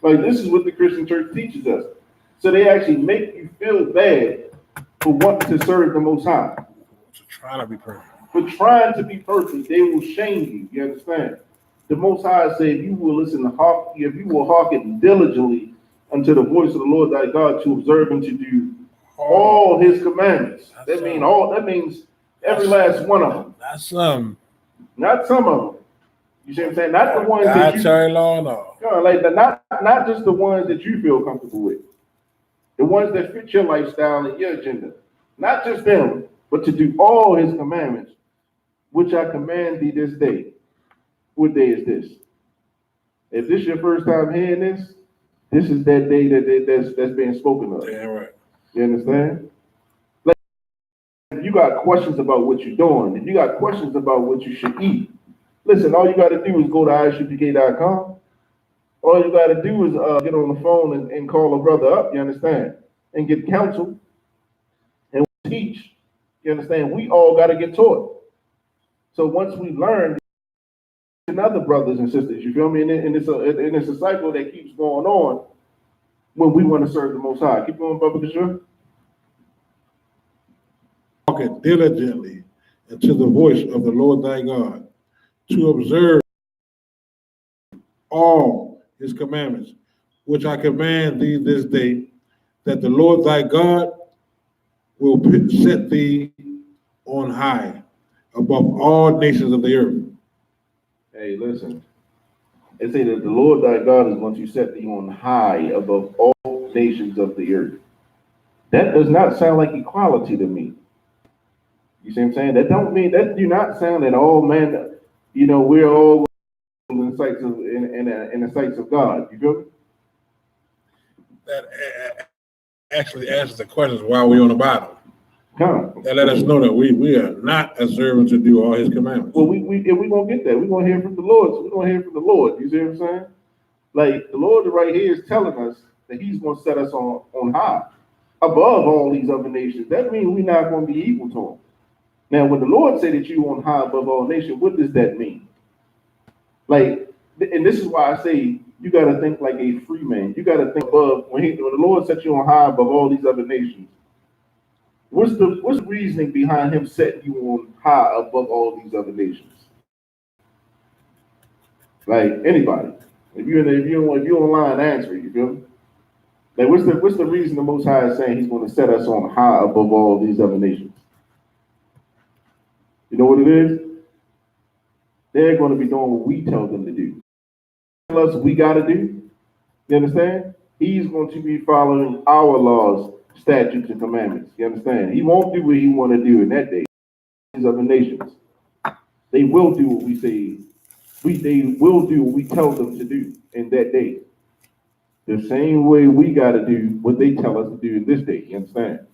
Like this is what the Christian church teaches us. So they actually make you feel bad for wanting to serve the Most High. For trying to be perfect. For trying to be perfect, they will shame you. You understand? The Most High said, if you will if you will hearken diligently unto the voice of the Lord thy God to observe and to do all His commandments. That means every last one of them. Not some. Not some of them. You see what I'm saying? Not the ones that you not just the ones that you feel comfortable with. The ones that fit your lifestyle and your agenda. Not just them, but to do all His commandments, which I command thee this day. What day is this? If this is your first time hearing this, this is that day that's being spoken of. Yeah, right. You understand? Like, if you got questions about what you're doing, if you got questions about what you should eat, listen, all you got to do is go to isupk.com. All you got to do is get on the phone and call a brother up, you understand, and get counsel and teach. You understand? We all got to get taught. So once we learn, and other brothers and sisters, you feel me? And it's a cycle that keeps going on when we want to serve the Most High. Keep going, Brother Bishop. Hearken diligently unto the voice of the Lord thy God, to observe all His commandments, which I command thee this day, that the Lord thy God will set thee on high above all nations of the earth. Hey, listen. It say that the Lord thy God is going to set thee on high above all nations of the earth. That does not sound like equality to me. You see what I'm saying? That do not sound at all, man. You know, we're all in the sights of God. You feel me? That actually answers the questions why we're on the bottom. That let us know that we are not observing to do all His commandments. Well, we're gonna get that. We're gonna hear from the Lord. So we're gonna hear from the Lord. You see what I'm saying? Like the Lord right here is telling us that He's gonna set us on high above all these other nations. That means we're not gonna be equal to Him. Now, when the Lord said that you on high above all nations, what does that mean? Like, and this is why I say you got to think like a free man. You got to think above when the Lord set you on high above all these other nations. What's the reasoning behind Him setting you on high above all these other nations? Like anybody, if you're online, answer it. You feel me? Like what's the reason the Most High is saying He's going to set us on high above all these other nations? You know what it is? They're going to be doing what we tell them to do. Tell us we got to do. You understand? He's going to be following our laws, statutes, and commandments. You understand? He won't do what He want to do in that day. These other nations, they will do what we say they will do what we tell them to do in that day. The same way we got to do what they tell us to do in this day. You understand?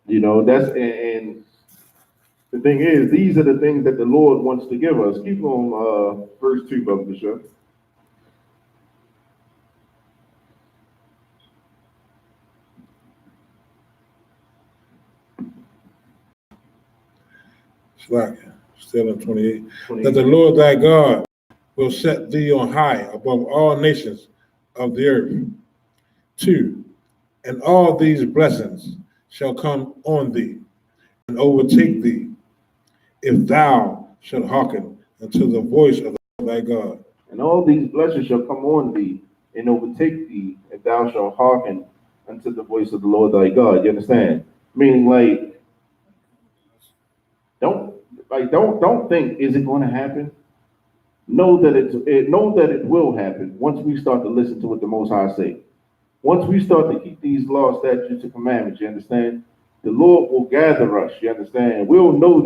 You know, and the thing is, these are the things that the Lord wants to give us. Keep on verse 2, Brother Bishop. Still in 28. That the Lord thy God will set thee on high above all nations of the earth. 2. And all these blessings shall come on thee and overtake thee, if thou shalt hearken unto the voice of thy God. And all these blessings shall come on thee and overtake thee, if thou shalt hearken unto the voice of the Lord thy God. You understand? Meaning, like, don't think, is it going to happen? Know that it will happen once we start to listen to what the Most High say. Once we start to keep these laws, statutes, and commandments, you understand? The Lord will gather us, you understand? We'll know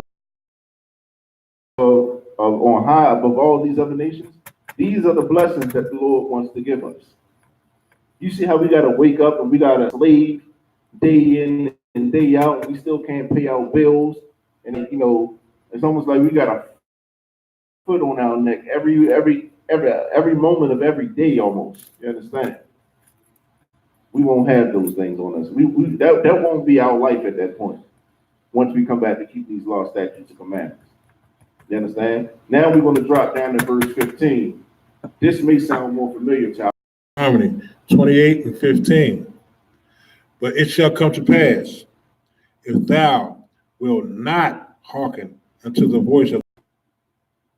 on high above all these other nations. These are the blessings that the Lord wants to give us. You see how we got to wake up and we got to slave day in and day out, and we still can't pay our bills. And, you know, it's almost like we got a foot on our neck every moment of every day almost. You understand? We won't have those things on us. That won't be our life at that point. Once we come back to keep these laws, statutes, and commandments. You understand? Now we're going to drop down to verse 15. This may sound more familiar to Harmony 28 and 15. But it shall come to pass, if thou wilt not hearken unto the voice of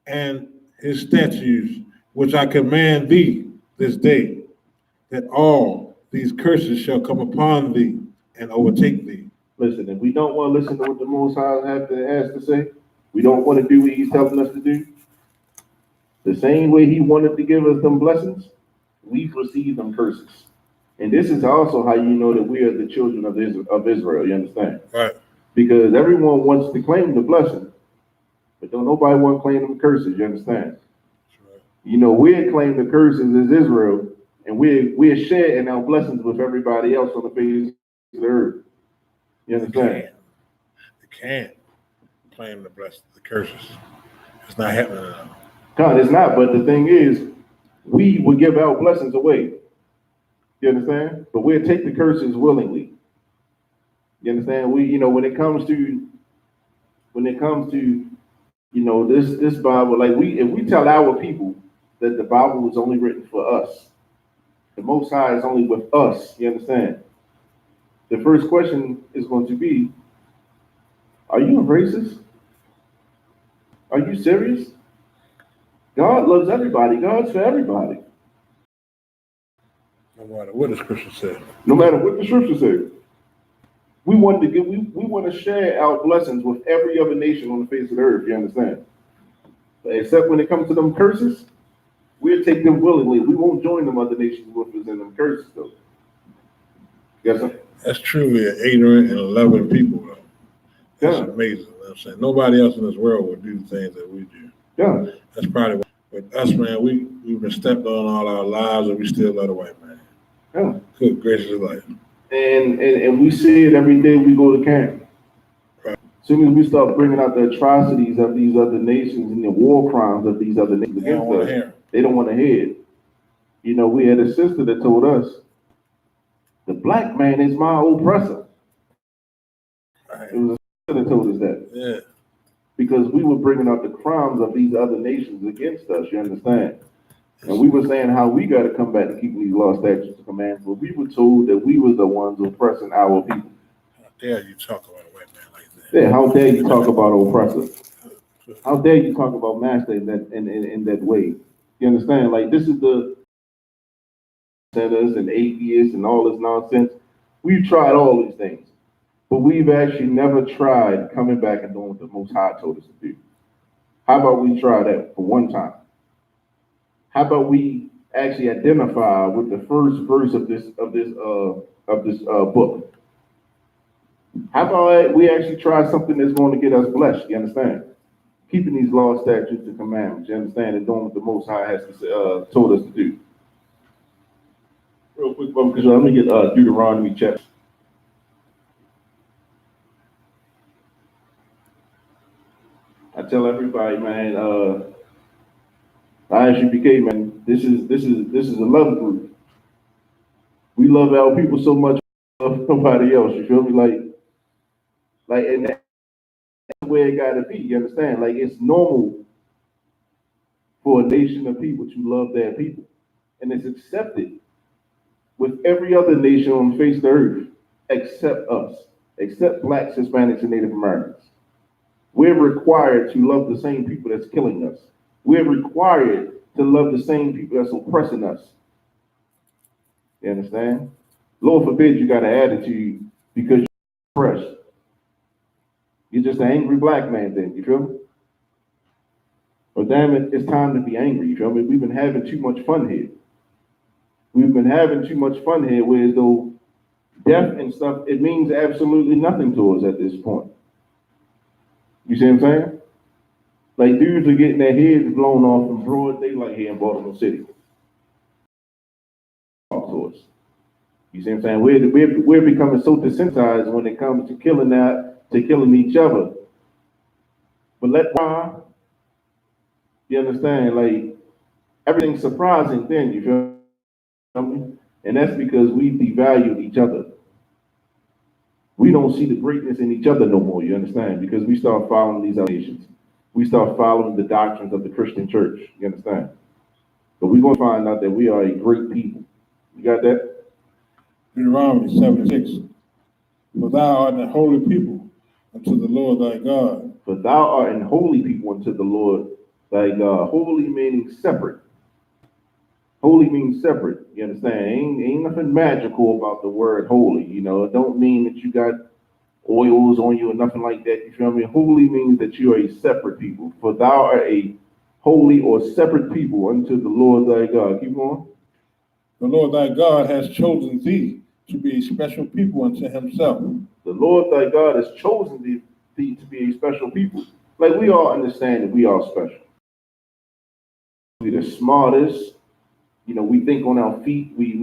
and his statutes, which I command thee this day, that all these curses shall come upon thee and overtake thee. Listen, if we don't want to listen to what the Most High has to say, we don't want to do what he's telling us to do, the same way he wanted to give us them blessings, we've received them curses. And this is also how you know that we are the children of Israel, you understand? Right. Because everyone wants to claim the blessing, but don't nobody want to claim them curses, you understand? Right. You know, we're claiming the curses as Israel, and we're sharing our blessings with everybody else on the face of the earth. You understand? They can't claim the curses. It's not happening now. God, it's not, but the thing is, we will give our blessings away. You understand? But we'll take the curses willingly. You understand? When it comes to, you know, this Bible, like if we tell our people that the Bible was only written for us, the Most High is only with us, you understand? The first question is going to be, are you a racist? Are you serious? God loves everybody. God's for everybody. No matter what the scripture says. No matter what the scripture says. We want to share our blessings with every other nation on the face of the earth, you understand? Except when it comes to them curses, we'll take them willingly. We won't join them other nations with us in them curses, though. Yes, sir? That's truly an ignorant and loving people, though. That's amazing. You know what I'm saying? Nobody else in this world would do the things that we do. Yeah. That's probably what, with us, man, we've been stepped on all our lives, and we still love the white man. Yeah. Good gracious life. And we see it every day we go to camp. Right. As soon as we start bringing out the atrocities of these other nations and the war crimes of these other nations against us, they don't want to hear it. You know, we had a sister that told us, the black man is my oppressor. Right. It was a sister that told us that. Yeah. Because we were bringing out the crimes of these other nations against us, you understand? And we were saying how we got to come back to keeping these laws, statutes, and commands, but we were told that we were the ones oppressing our people. How dare you talk about a white man like that? Yeah, how dare you talk about oppressor? How dare you talk about master in that way? You understand? Like, this is the centers and atheists and all this nonsense. We've tried all these things, but we've actually never tried coming back and doing what the Most High told us to do. How about we try that for one time? How about we actually identify with the first verse of this book? How about we actually try something that's going to get us blessed? You understand? keeping these laws, statutes, and commandments. You understand? And doing what the Most High has told us to do. Real quick, because let me get Deuteronomy chapter. I tell everybody, man, Isupk, man, this is a love group. We love our people so much, nobody else. You feel me? And that's the way it gotta be. You understand? Like, it's normal for a nation of people to love their people, and it's accepted with every other nation on the face of the earth, except us, except blacks, Hispanics, and Native Americans. We're required to love the same people that's killing us. We're required to love the same people that's oppressing us. You understand? Lord forbid you got an attitude because you're oppressed. You're just an angry black man then, you feel me? But damn it, it's time to be angry, you feel me? We've been having too much fun here. We've been having too much fun here, whereas though death and stuff, it means absolutely nothing to us at this point. You see what I'm saying? Like, dudes are getting their heads blown off in broad daylight here in Baltimore City. Talk to us. You see what I'm saying? We're becoming so desensitized when it comes to killing each other. But you understand, like, everything's surprising then, you feel me? And that's because we devalued each other. We don't see the greatness in each other no more, you understand? Because we start following these allegations. We start following the doctrines of the Christian church, you understand? But we're going to find out that we are a great people. You got that? Deuteronomy 7:6. For thou art a holy people unto the Lord thy God. For thou art an holy people unto the Lord thy God. Holy meaning separate. Holy means separate. You understand? Ain't nothing magical about the word holy. You know, it don't mean that you got oils on you or nothing like that. You feel me? Holy means that you are a separate people. For thou art a holy or separate people unto the Lord thy God. Keep going. The Lord thy God has chosen thee to be a special people unto himself. The Lord thy God has chosen thee to be a special people. Like, we all understand that we are special. We're the smartest. You know, we think on our feet. We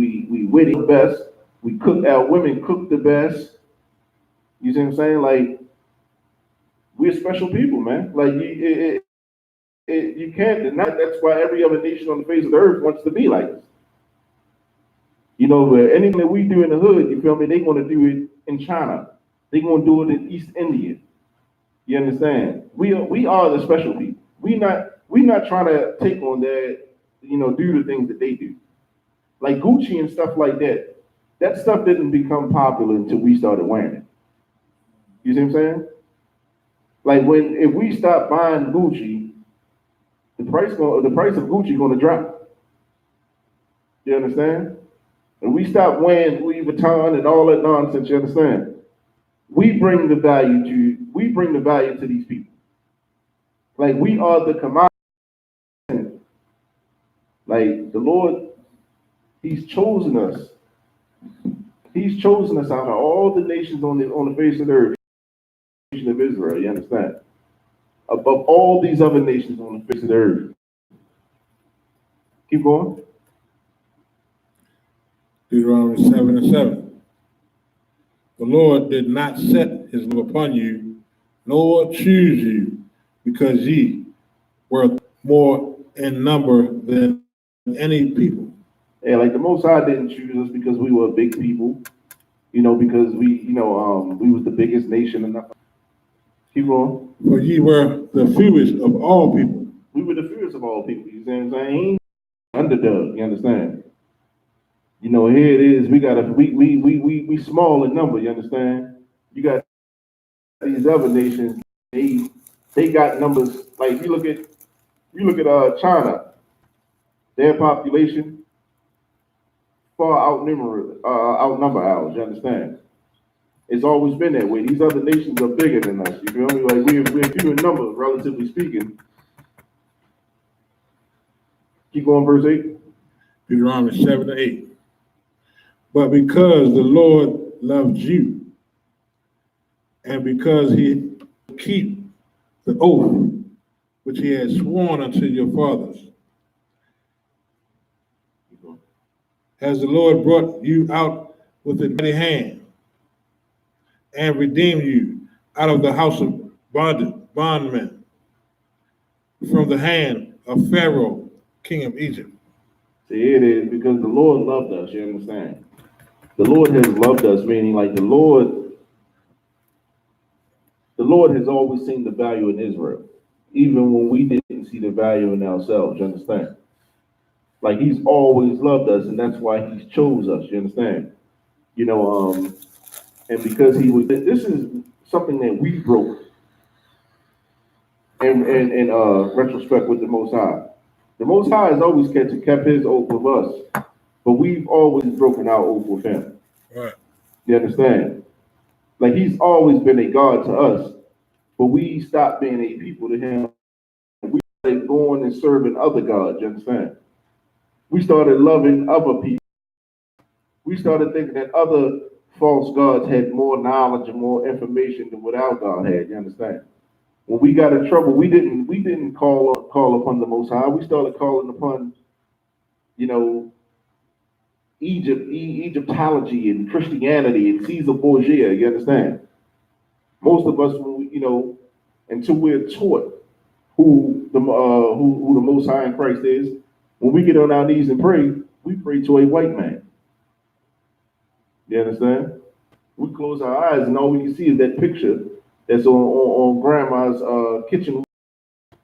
witty the best. We cook. Our women cook the best. You see what I'm saying? Like, we're special people, man. Like, you can't deny. That's why every other nation on the face of the earth wants to be like us. You know, anything that we do in the hood, you feel me? They want to do it in China. They want to do it in East India. You understand? We are the special people. We not trying to take on that. You know, do the things that they do, like Gucci and stuff like that. That stuff didn't become popular until we started wearing it. You see what I'm saying? Like, if we stop buying Gucci, the price of Gucci going to drop. You understand? And we stop wearing Louis Vuitton and all that nonsense. You understand? We bring the value to these people. Like, we are the commodity. Like, the Lord, He's chosen us. He's chosen us out of all the nations on the face of the earth. The nation of Israel, you understand? Above all these other nations on the face of the earth. Keep going. Deuteronomy 7:7. The Lord did not set his love upon you, nor choose you, because ye were more in number than any people. Yeah, like, the Most High didn't choose us because we were big people, you know, because we was the biggest nation and nothing. Keep going. For ye were the fewest of all people. We were the fewest of all people. You see what I'm saying? He ain't underdog. You understand? You know, here it is. We small in number. You understand? You got these other nations. They got numbers. Like, you look at China. Their population far outnumber ours. You understand? It's always been that way. These other nations are bigger than us. You feel me? Like, we're few in number, relatively speaking. Keep going, verse 8. Deuteronomy 7:8. But because the Lord loved you, and because he keep the oath which he had sworn unto your fathers. Has the Lord brought you out with a mighty hand and redeemed you out of the house of bondmen, from the hand of Pharaoh, king of Egypt. See, it is because the Lord loved us, you understand? The Lord has loved us, meaning like the Lord has always seen the value in Israel, even when we didn't see the value in ourselves, you understand? Like he's always loved us, and that's why he's chose us, you understand? And because this is something that we broke in retrospect with the Most High. The Most High has always kept his oath with us, but we've always broken our oath with him. Right. You understand? Like he's always been a God to us, but we stopped being a people to him. We started going and serving other gods, you understand? We started loving other people. We started thinking that other false gods had more knowledge and more information than what our God had, you understand? When we got in trouble, we didn't call upon the Most High. We started calling upon, Egyptology and Christianity and Caesar Borgia. You understand? Most of us, until we're taught who the Most High in Christ is, when we get on our knees and pray, we pray to a white man. You understand? We close our eyes and all we can see is that picture that's on grandma's kitchen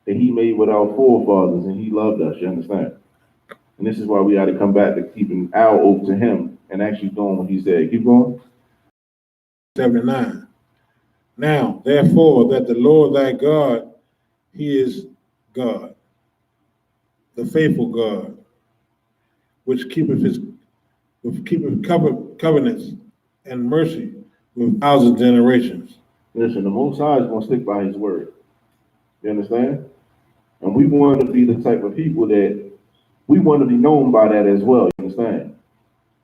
that he made with our forefathers, and he loved us, you understand? And this is why we got to come back to keeping our oath to him and actually doing what he said. Keep going. 79. Now, therefore, that the Lord thy God, he is God, the faithful God, which keepeth covenants and mercy with 1,000 generations. Listen, the Most High is going to stick by his word. You understand? And we want to be the type of people that we want to be known by that as well. You understand?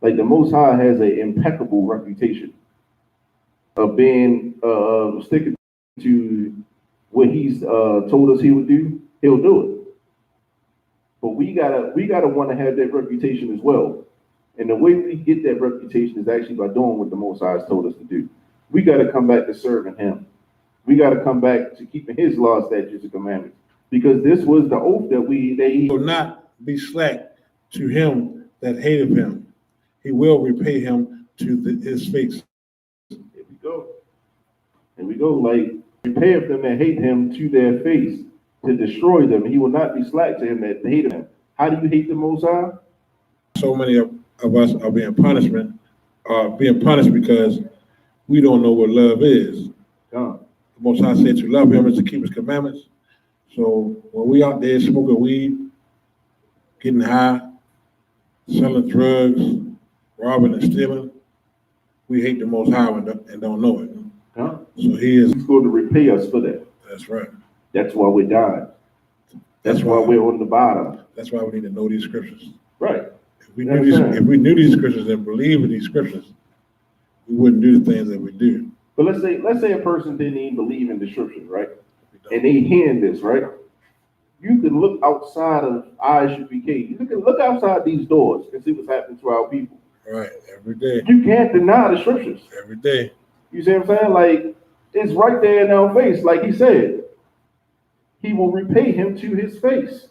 Like the Most High has an impeccable reputation of being sticking to what he's told us he would do. He'll do it. But we gotta want to have that reputation as well. And the way we get that reputation is actually by doing what the Most High has told us to do. We got to come back to serving him. We got to come back to keeping his laws, statutes, and commandments. Because this was the oath that he will not be slack to him that hateth him. He will repay him to his face. Here we go. Here we go. Like, repayeth them that hate him to their face, to destroy them. He will not be slack to him that hate him. How do you hate the Most High? So many of us are being punished because we don't know what love is. The Most High said to love him is to keep his commandments. So when we out there smoking weed, getting high, selling drugs, robbing and stealing, we hate the Most High and don't know it. So he's going to repay us for that. That's right. That's why we're dying. That's why we're on the bottom. That's why we need to know these scriptures. Right. If we knew these scriptures and believed in these scriptures, we wouldn't do the things that we do. But let's say a person didn't even believe in the scriptures, right? And they hearing this, right? You can look outside of Isupk. You can look outside these doors and see what's happening to our people. Right, every day. You can't deny the scriptures. Every day. You see what I'm saying? Like, it's right there in our face. Like he said, he will repay him to his face.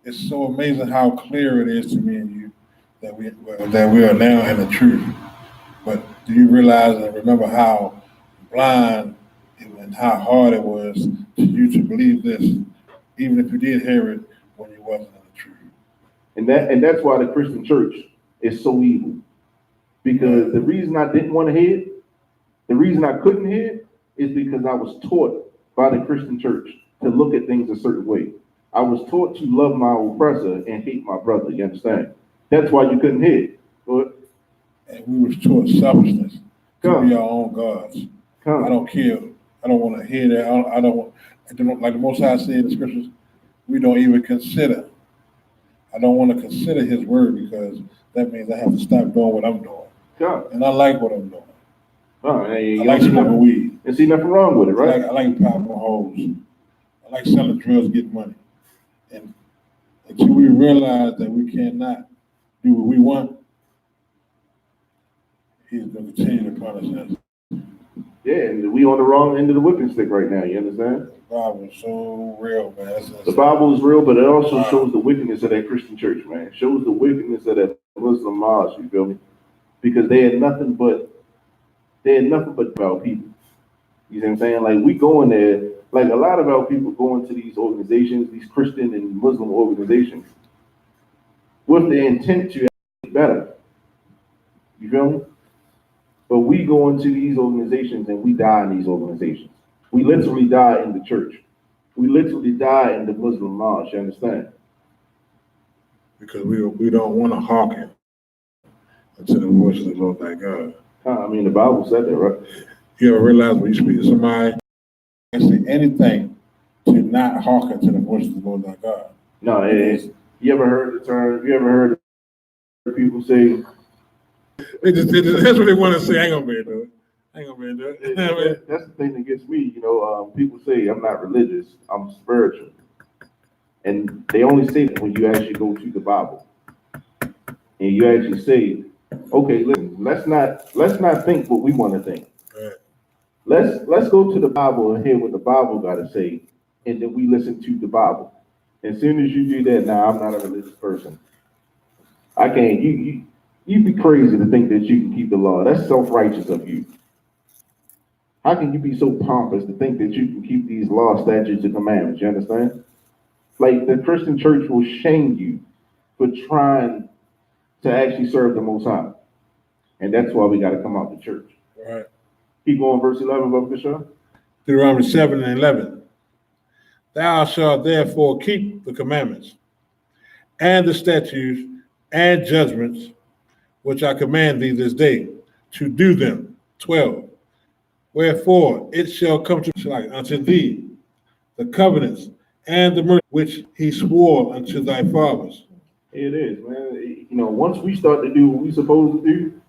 It's so amazing how clear it is to me and you that we are now in the truth. But do you realize and remember how blind and how hard it was for you to believe this, even if you did hear it when you wasn't in the truth? And that's why the Christian church is so evil. Because the reason I didn't want to hear it, the reason I couldn't hear it, is because I was taught by the Christian church to look at things a certain way. I was taught to love my oppressor and hate my brother. You understand? That's why you couldn't hear it. But, and we was taught selfishness to be our own gods. I don't care. I don't want to hear that. I don't want, like the Most High said in the scriptures, we don't even consider. I don't want to consider his word because that means I have to stop doing what I'm doing. And I like what I'm doing. I like smoking weed. And see nothing wrong with it, right? I like popping holes. I like selling drugs, get money. And until we realize that we cannot do what we want, he's going to continue to punish us. Yeah, and we on the wrong end of the whipping stick right now, you understand? The Bible is so real, man. The Bible is real, but it also shows the wickedness of that Christian church, man. It shows the wickedness of that Muslim mosque, you feel me? Because they had nothing but about people. You know what I'm saying? Like we go in there, like a lot of our people go into these organizations, these Christian and Muslim organizations, with the intent to get better. You feel me? But we go into these organizations and we die in these organizations. We literally die in the church. We literally die in the Muslim mosque, you understand? Because we don't want to hearken unto the voice of the Lord thy God. I mean, the Bible said that, right? You ever realize when you speak to somebody, they say anything to not hearken to the voice of the Lord thy God? No, you ever heard the term, you ever heard people say, that's what they want to say. I ain't gonna be able to do it. That's the thing that gets me, people say I'm not religious, I'm spiritual. And they only say that when you actually go to the Bible. And you actually say, okay, listen, let's not think what we want to think. Right. Let's go to the Bible and hear what the Bible gotta say, and then we listen to the Bible. As soon as you do that, now I'm not a religious person. I can't. You'd be crazy to think that you can keep the law. That's self-righteous of you. How can you be so pompous to think that you can keep these laws, statutes, and commandments? You understand? Like the Christian church will shame you for trying to actually serve the Most High, and that's why we got to come out the church. Right. Keep going, verse 11, Brother Bishop. Deuteronomy 7 and 11. Thou shalt therefore keep the commandments and the statutes and judgments which I command thee this day, to do them. 12. Wherefore it shall come to light unto thee the covenants and the mercy which he swore unto thy fathers. It is, man. Once we start to do what we're supposed to do,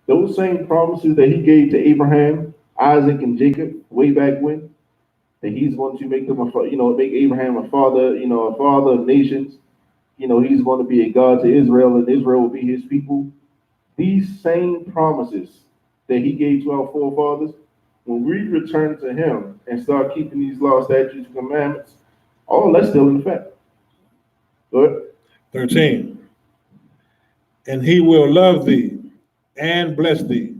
those same promises that he gave to Abraham, Isaac, and Jacob way back when, that he's going to make them make Abraham a father, a father of nations. He's going to be a God to Israel, and Israel will be his people. These same promises that he gave to our forefathers, when we return to him and start keeping these laws, statutes, and commandments, all that's still in effect. Go ahead. 13. And he will love thee and bless thee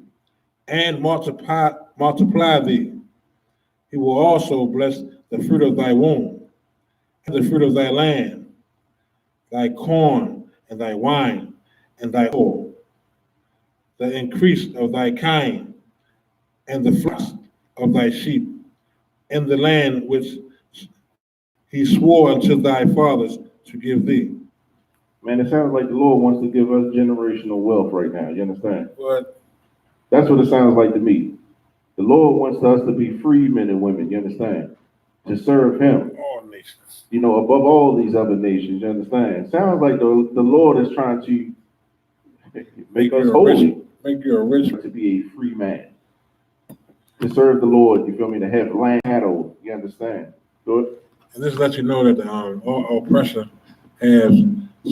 and multiply thee. He will also bless the fruit of thy womb and the fruit of thy land, thy corn and thy wine and thy oil, the increase of thy kind and the flocks of thy sheep, and the land which he swore unto thy fathers to give thee. Man, it sounds like the Lord wants to give us generational wealth right now. You understand? But that's what it sounds like to me. The Lord wants us to be free men and women. You understand? To serve Him. All nations. Above all these other nations. You understand? It sounds like the Lord is trying to make us holy. Make you a rich to be a free man. To serve the Lord. You feel me? To have land cattle. You understand? Good. And this lets you know that the oppressor has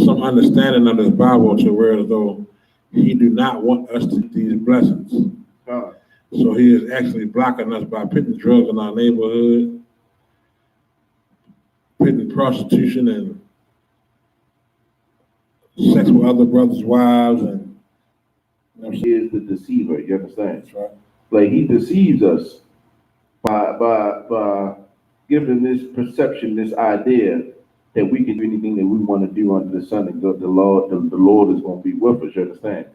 some understanding of this Bible to where as though he do not want us to get these blessings. So he is actually blocking us by putting drugs in our neighborhood, putting prostitution and sex with other brothers' wives, and he is the deceiver. You understand? That's right. Like he deceives us by giving this perception, this idea that we can do anything that we want to do under the sun, and the Lord is going to be with us. You understand?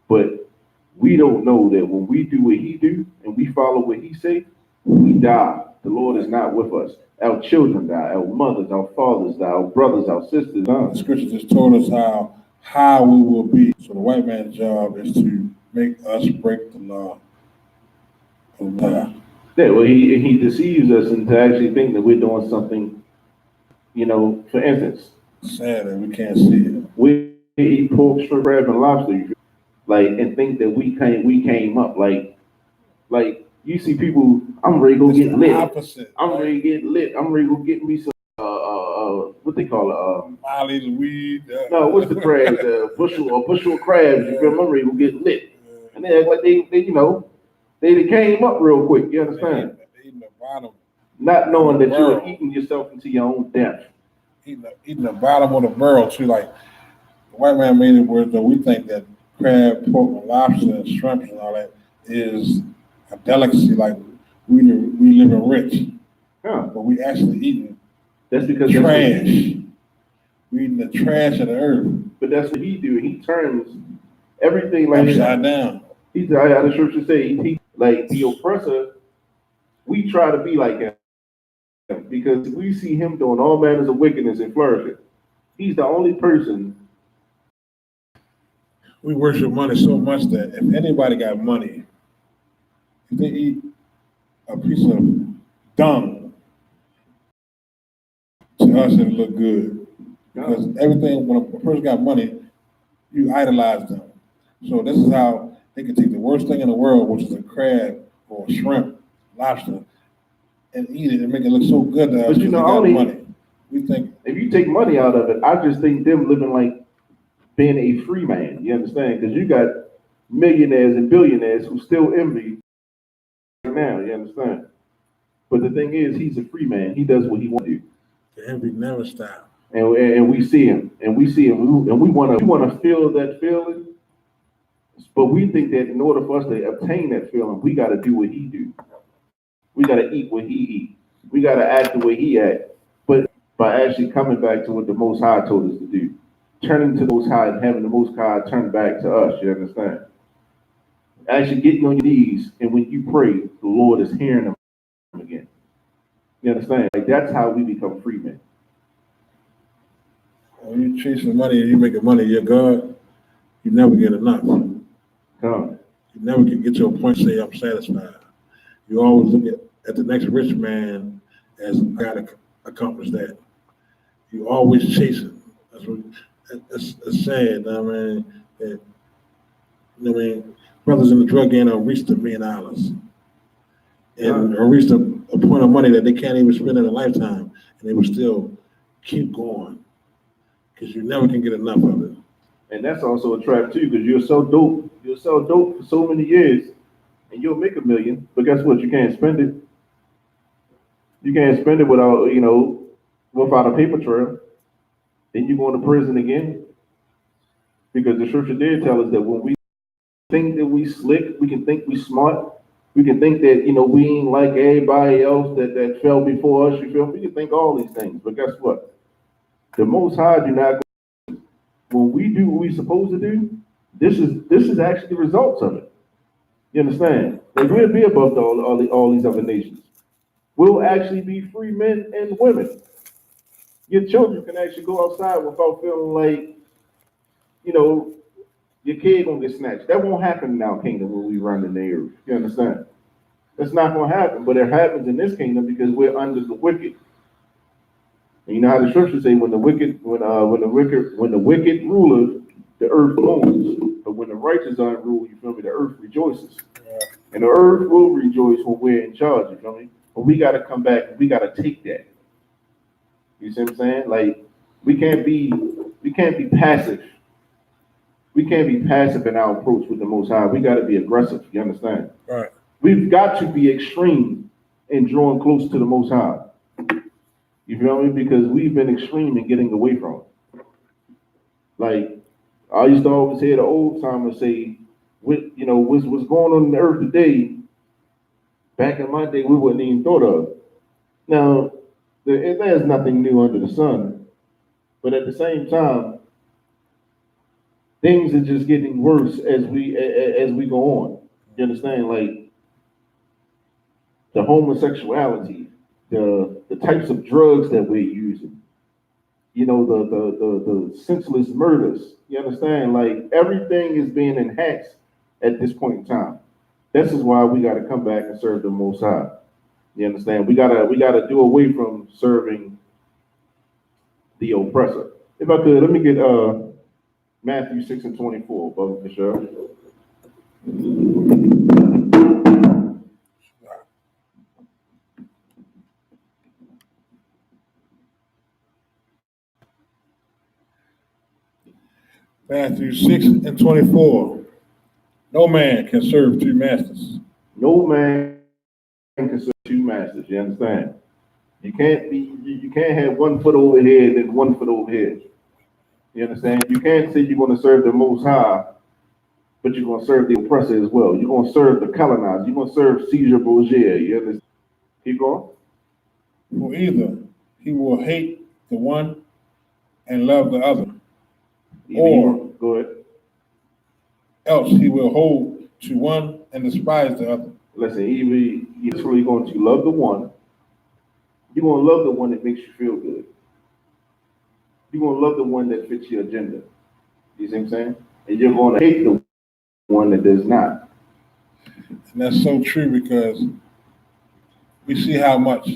But we don't know that when we do what He do and we follow what He say, we die. The Lord is not with us. Our children die. Our mothers, our fathers die. Our brothers, our sisters die. The Scripture just told us how we will be. So the white man's job is to make us break the law of God. Yeah, well, he deceives us into actually thinking that we're doing something. For instance, sad that we can't see it. We eat pork, shrimp, crab, and lobster, and think that we came up like You see people, I'm ready to go get lit. Opposite. I'm ready to get lit. I'm ready to go get me some what they call it? Molly's weed. No, what's the crabs? Bushel of crabs. You feel me? I'm ready to go get lit. And they act like they came up real quick. You understand? They eating the bottom. Not knowing that you're eating yourself into your own death. Eating the bottom of the barrel too. Like the white man made it where we think that crab, pork, and lobster, and shrimp and all that is a delicacy. Like we living rich, but we actually eating. That's because trash. We eating the trash of the earth. But that's what he do. He turns everything like upside down. He's how the scripture say he like the oppressor. We try to be like him because we see him doing all manners of wickedness and flourishing. He's the only person. We worship money so much that if anybody got money, if they eat a piece of dung, to us it look good. Because everything, when a person got money, you idolize them. So this is how they can take the worst thing in the world, which is a crab or a shrimp, lobster, and eat it and make it look so good to us because they got money. We think if you take money out of it, I just think them living like being a free man. You understand? Because you got millionaires and billionaires who still envy right now. You understand? But the thing is, he's a free man. He does what he wants to do. The envy never stops. And we see him, and we want to feel that feeling. But we think that in order for us to obtain that feeling, we got to do what he do. We got to eat what he eat. We got to act the way he act. But by actually coming back to what the Most High told us to do, turning to the Most High and having the Most High turn back to us, you understand? Actually getting on your knees, and when you pray, the Lord is hearing them again. You understand? Like that's how we become free men. When you chasing money and you making money, you're God, you never get enough. You never can get to a point to say, I'm satisfied. You always look at the next rich man as God accomplished that. You always chasing. That's sad. I mean, brothers in the drug game have reached $1 million and reached a point of money that they can't even spend in a lifetime, and they will still keep going because you never can get enough of it. And that's also a trap too, because you're so dope for so many years, and you'll make $1 million, but guess what? You can't spend it. You can't spend it without a paper trail. Then you go into prison again, because the scripture did tell us that when we think that we slick, we can think we smart, we can think that we ain't like everybody else that fell before us. You feel me? We can think all these things, but guess what? The Most High do not. When we do what we're supposed to do, this is actually the results of it. You understand? Like we'll be above all these other nations. We'll actually be free men and women. Your children can actually go outside without feeling like, your kid gonna get snatched. That won't happen in our kingdom when we run in the earth. You understand? That's not gonna happen, but it happens in this kingdom because we're under the wicked. And you know how the scriptures say when the wicked ruleth, the earth moans. But when the righteous are in rule, you feel me, the earth rejoices. Yeah. And the earth will rejoice when we're in charge, you feel me? But we gotta come back and we gotta take that. You see what I'm saying? Like we can't be passive. We can't be passive in our approach with the Most High. We gotta be aggressive, you understand? Right. We've got to be extreme in drawing close to the Most High. You feel me? Because we've been extreme in getting away from it. Like, I used to always hear the old timers say, what's going on in the earth today, back in my day, we wouldn't even thought of. Now, there's nothing new under the sun. But at the same time, things are just getting worse as we go on. You understand? Like, the homosexuality, the types of drugs that we're using, the senseless murders. You understand? Like everything is being enhanced at this point in time. This is why we got to come back and serve the Most High. You understand? We gotta do away from serving the oppressor. If I could, let me get Matthew 6:24, Brother Michelle. Matthew 6:24. No man can serve two masters. No man can serve two masters. You understand? You can't have one foot over here and one foot over here. You understand? You can't say you're going to serve the Most High, but you're going to serve the oppressor as well. You're going to serve the colonizer. You're going to serve Caesar Borgia. You understand? Keep going. For either he will hate the one and love the other, or go ahead. Else he will hold to one and despise the other. Listen, either you're really going to love the one, you're going to love the one that makes you feel good. You're going to love the one that fits your agenda. You see what I'm saying? And you're going to hate the one that does not. And that's so true, because we see how much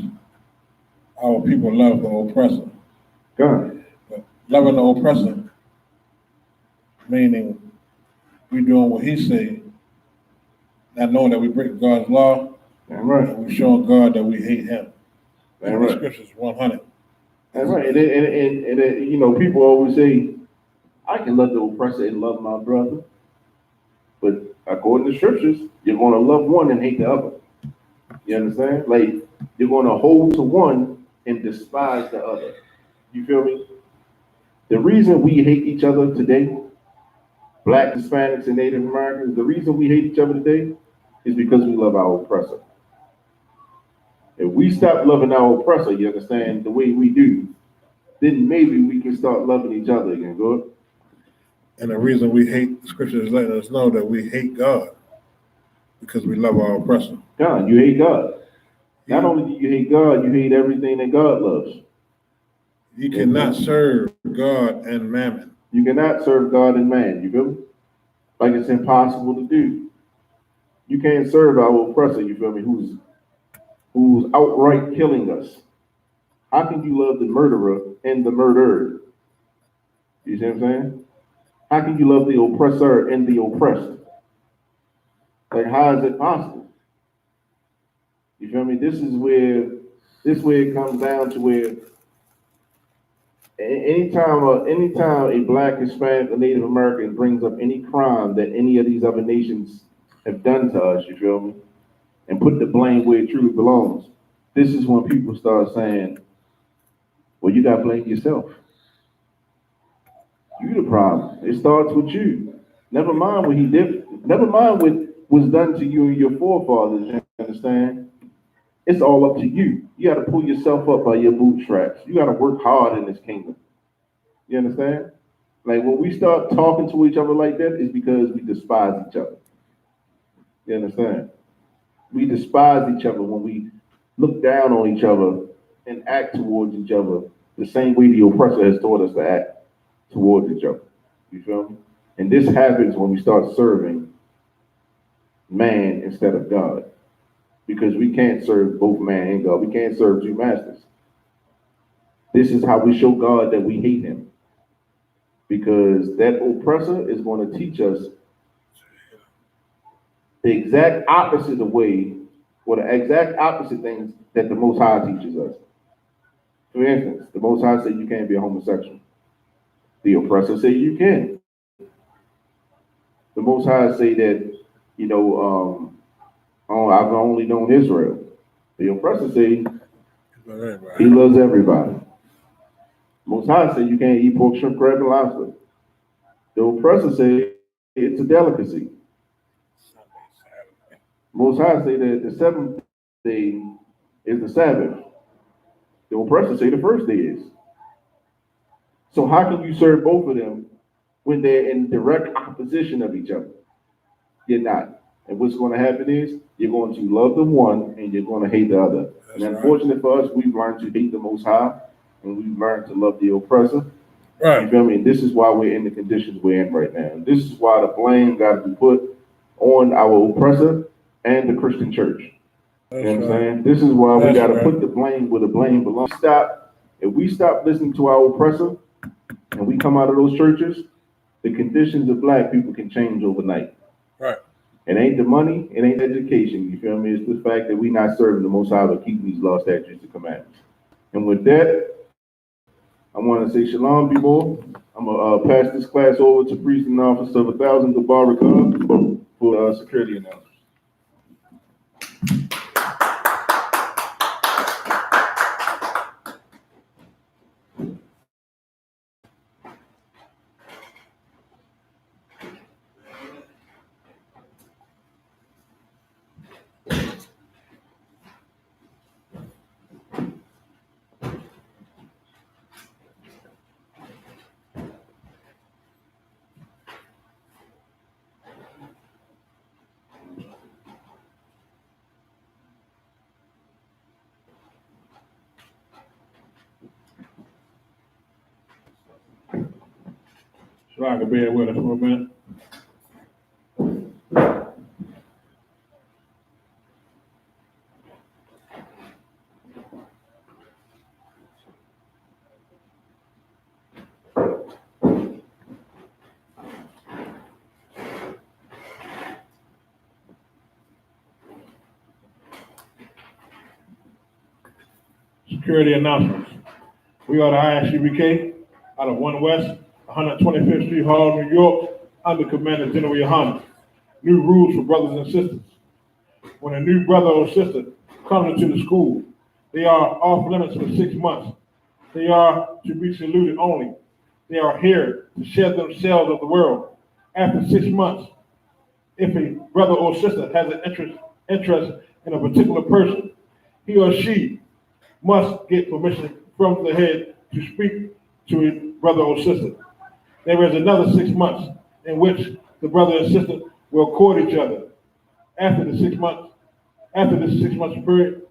our people love the oppressor. God. But loving the oppressor, meaning we doing what he say, not knowing that we break God's law. That's right. And we showing God that we hate him. That's right. The scriptures 100. That's right. And you know, people always say, I can love the oppressor and love my brother. But according to scriptures, you're going to love one and hate the other. You understand? Like, you're going to hold to one and despise the other. You feel me? The reason we hate each other today, Black, Hispanics, and Native Americans, the reason we hate each other today is because we love our oppressor. If we stop loving our oppressor, you understand, the way we do, then maybe we can start loving each other again, good? And the reason we hate, the scripture is letting us know that we hate God, because we love our oppressor. God, you hate God. Not only do you hate God, you hate everything that God loves. You cannot serve God and mammon. You cannot serve God and man, you feel me? Like, it's impossible to do. You can't serve our oppressor, you feel me, who's outright killing us. How can you love the murderer and the murdered? You see what I'm saying? How can you love the oppressor and the oppressed? Like, how is it possible? You feel me? This is where it comes down to where anytime a Black, Hispanic, or Native American brings up any crime that any of these other nations have done to us, you feel me, and put the blame where it truly belongs, this is when people start saying, well, you got to blame yourself. You the problem. It starts with you. Never mind what he did. Never mind what was done to you and your forefathers. You understand? It's all up to you. You got to pull yourself up by your bootstraps. You got to work hard in this kingdom. You understand? Like, when we start talking to each other like that, it's because we despise each other. You understand? We despise each other when we look down on each other and act towards each other the same way the oppressor has taught us to act towards each other. You feel me? And this happens when we start serving man instead of God. Because we can't serve both man and God. We can't serve two masters. This is how we show God that we hate him. Because that oppressor is going to teach us the exact opposite of way, or the exact opposite things that the Most High teaches us. For instance, the Most High said you can't be a homosexual. The oppressor say you can. The Most High say that, you know, I've only known Israel. The oppressor say he loves everybody. Most High say you can't eat pork, shrimp, crab, and lobster. The oppressor say it's a delicacy. Most High say that the seventh day is the Sabbath. The oppressor say the first day is. So how can you serve both of them when they're in direct opposition of each other? You're not. And what's going to happen is you're going to love the one and you're going to hate the other. That's and unfortunately for us, we've learned to hate the Most High and we've learned to love the oppressor. Right. You feel me? And this is why we're in the conditions we're in right now. And this is why the blame got to be put on our oppressor and the Christian church. That's you know what I'm saying? This is why we got to put the blame where the blame belongs. If we stop listening to our oppressor and we come out of those churches, the conditions of Black people can change overnight. Right. It ain't the money, it ain't education, you feel me? It's the fact that we not serving the Most High but keeping these law, statutes, and commandments. And with that, I want to say shalom, Bmore. I'm gonna pass this class over to Priest and Officer of 1,000 Gabar for security announcements. So I can bear with us for a minute. Security announcements. We are the ISUBK out of 1 West, 125th Street, Harlem, New York, under Commander General Yohana. New rules for brothers and sisters. When a new brother or sister comes into the school, they are off limits for 6 months. They are to be saluted only. They are here to shed themselves of the world. After 6 months, if a brother or sister has an interest in a particular person, he or she must get permission from the head to speak to a brother or sister. There is another 6 months in which the brother and sister will court each other. After this 6 month period,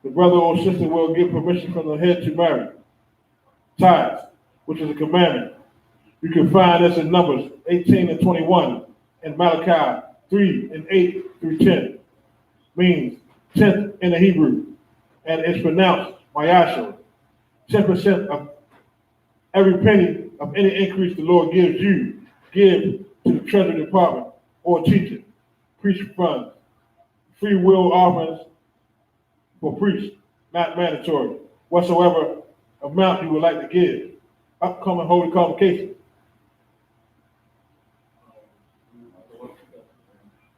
the brother or sister will get permission from the head to marry. Tithes, which is a commandment. You can find this in Numbers 18 and 21 and Malachi 3 and 8 through 10. Means 10th in the Hebrew, and it's pronounced Mayashal. 10% of every penny of any increase the Lord gives you, give to the Treasury Department or teaching, priest funds, free will offerings for priests, not mandatory. Whatsoever amount you would like to give. Upcoming holy convocation.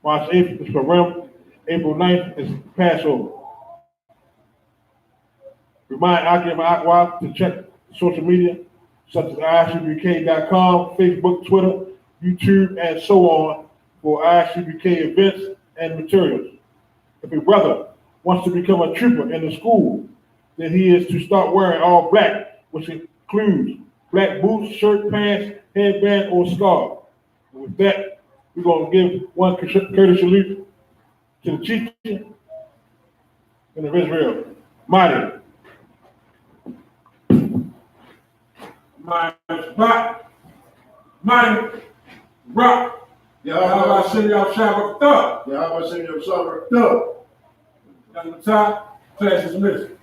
March 8th is Purim. April 9th is Passover. Remind Aki and Akwa to check social media such as ISUBK.com, Facebook, Twitter, YouTube, and so on for ISUBK events and materials. If a brother wants to become a trooper in the school, then he is to start wearing all black, which includes black boots, shirt, pants, headband, or scarf. And with that, we're going to give one courtesy salute to the chief in of Israel, Mighty. My spot, my rock. Yahweh Shem Shabbat Thug. Yahweh Shem Shabbat Thug. Down the top, class is missing.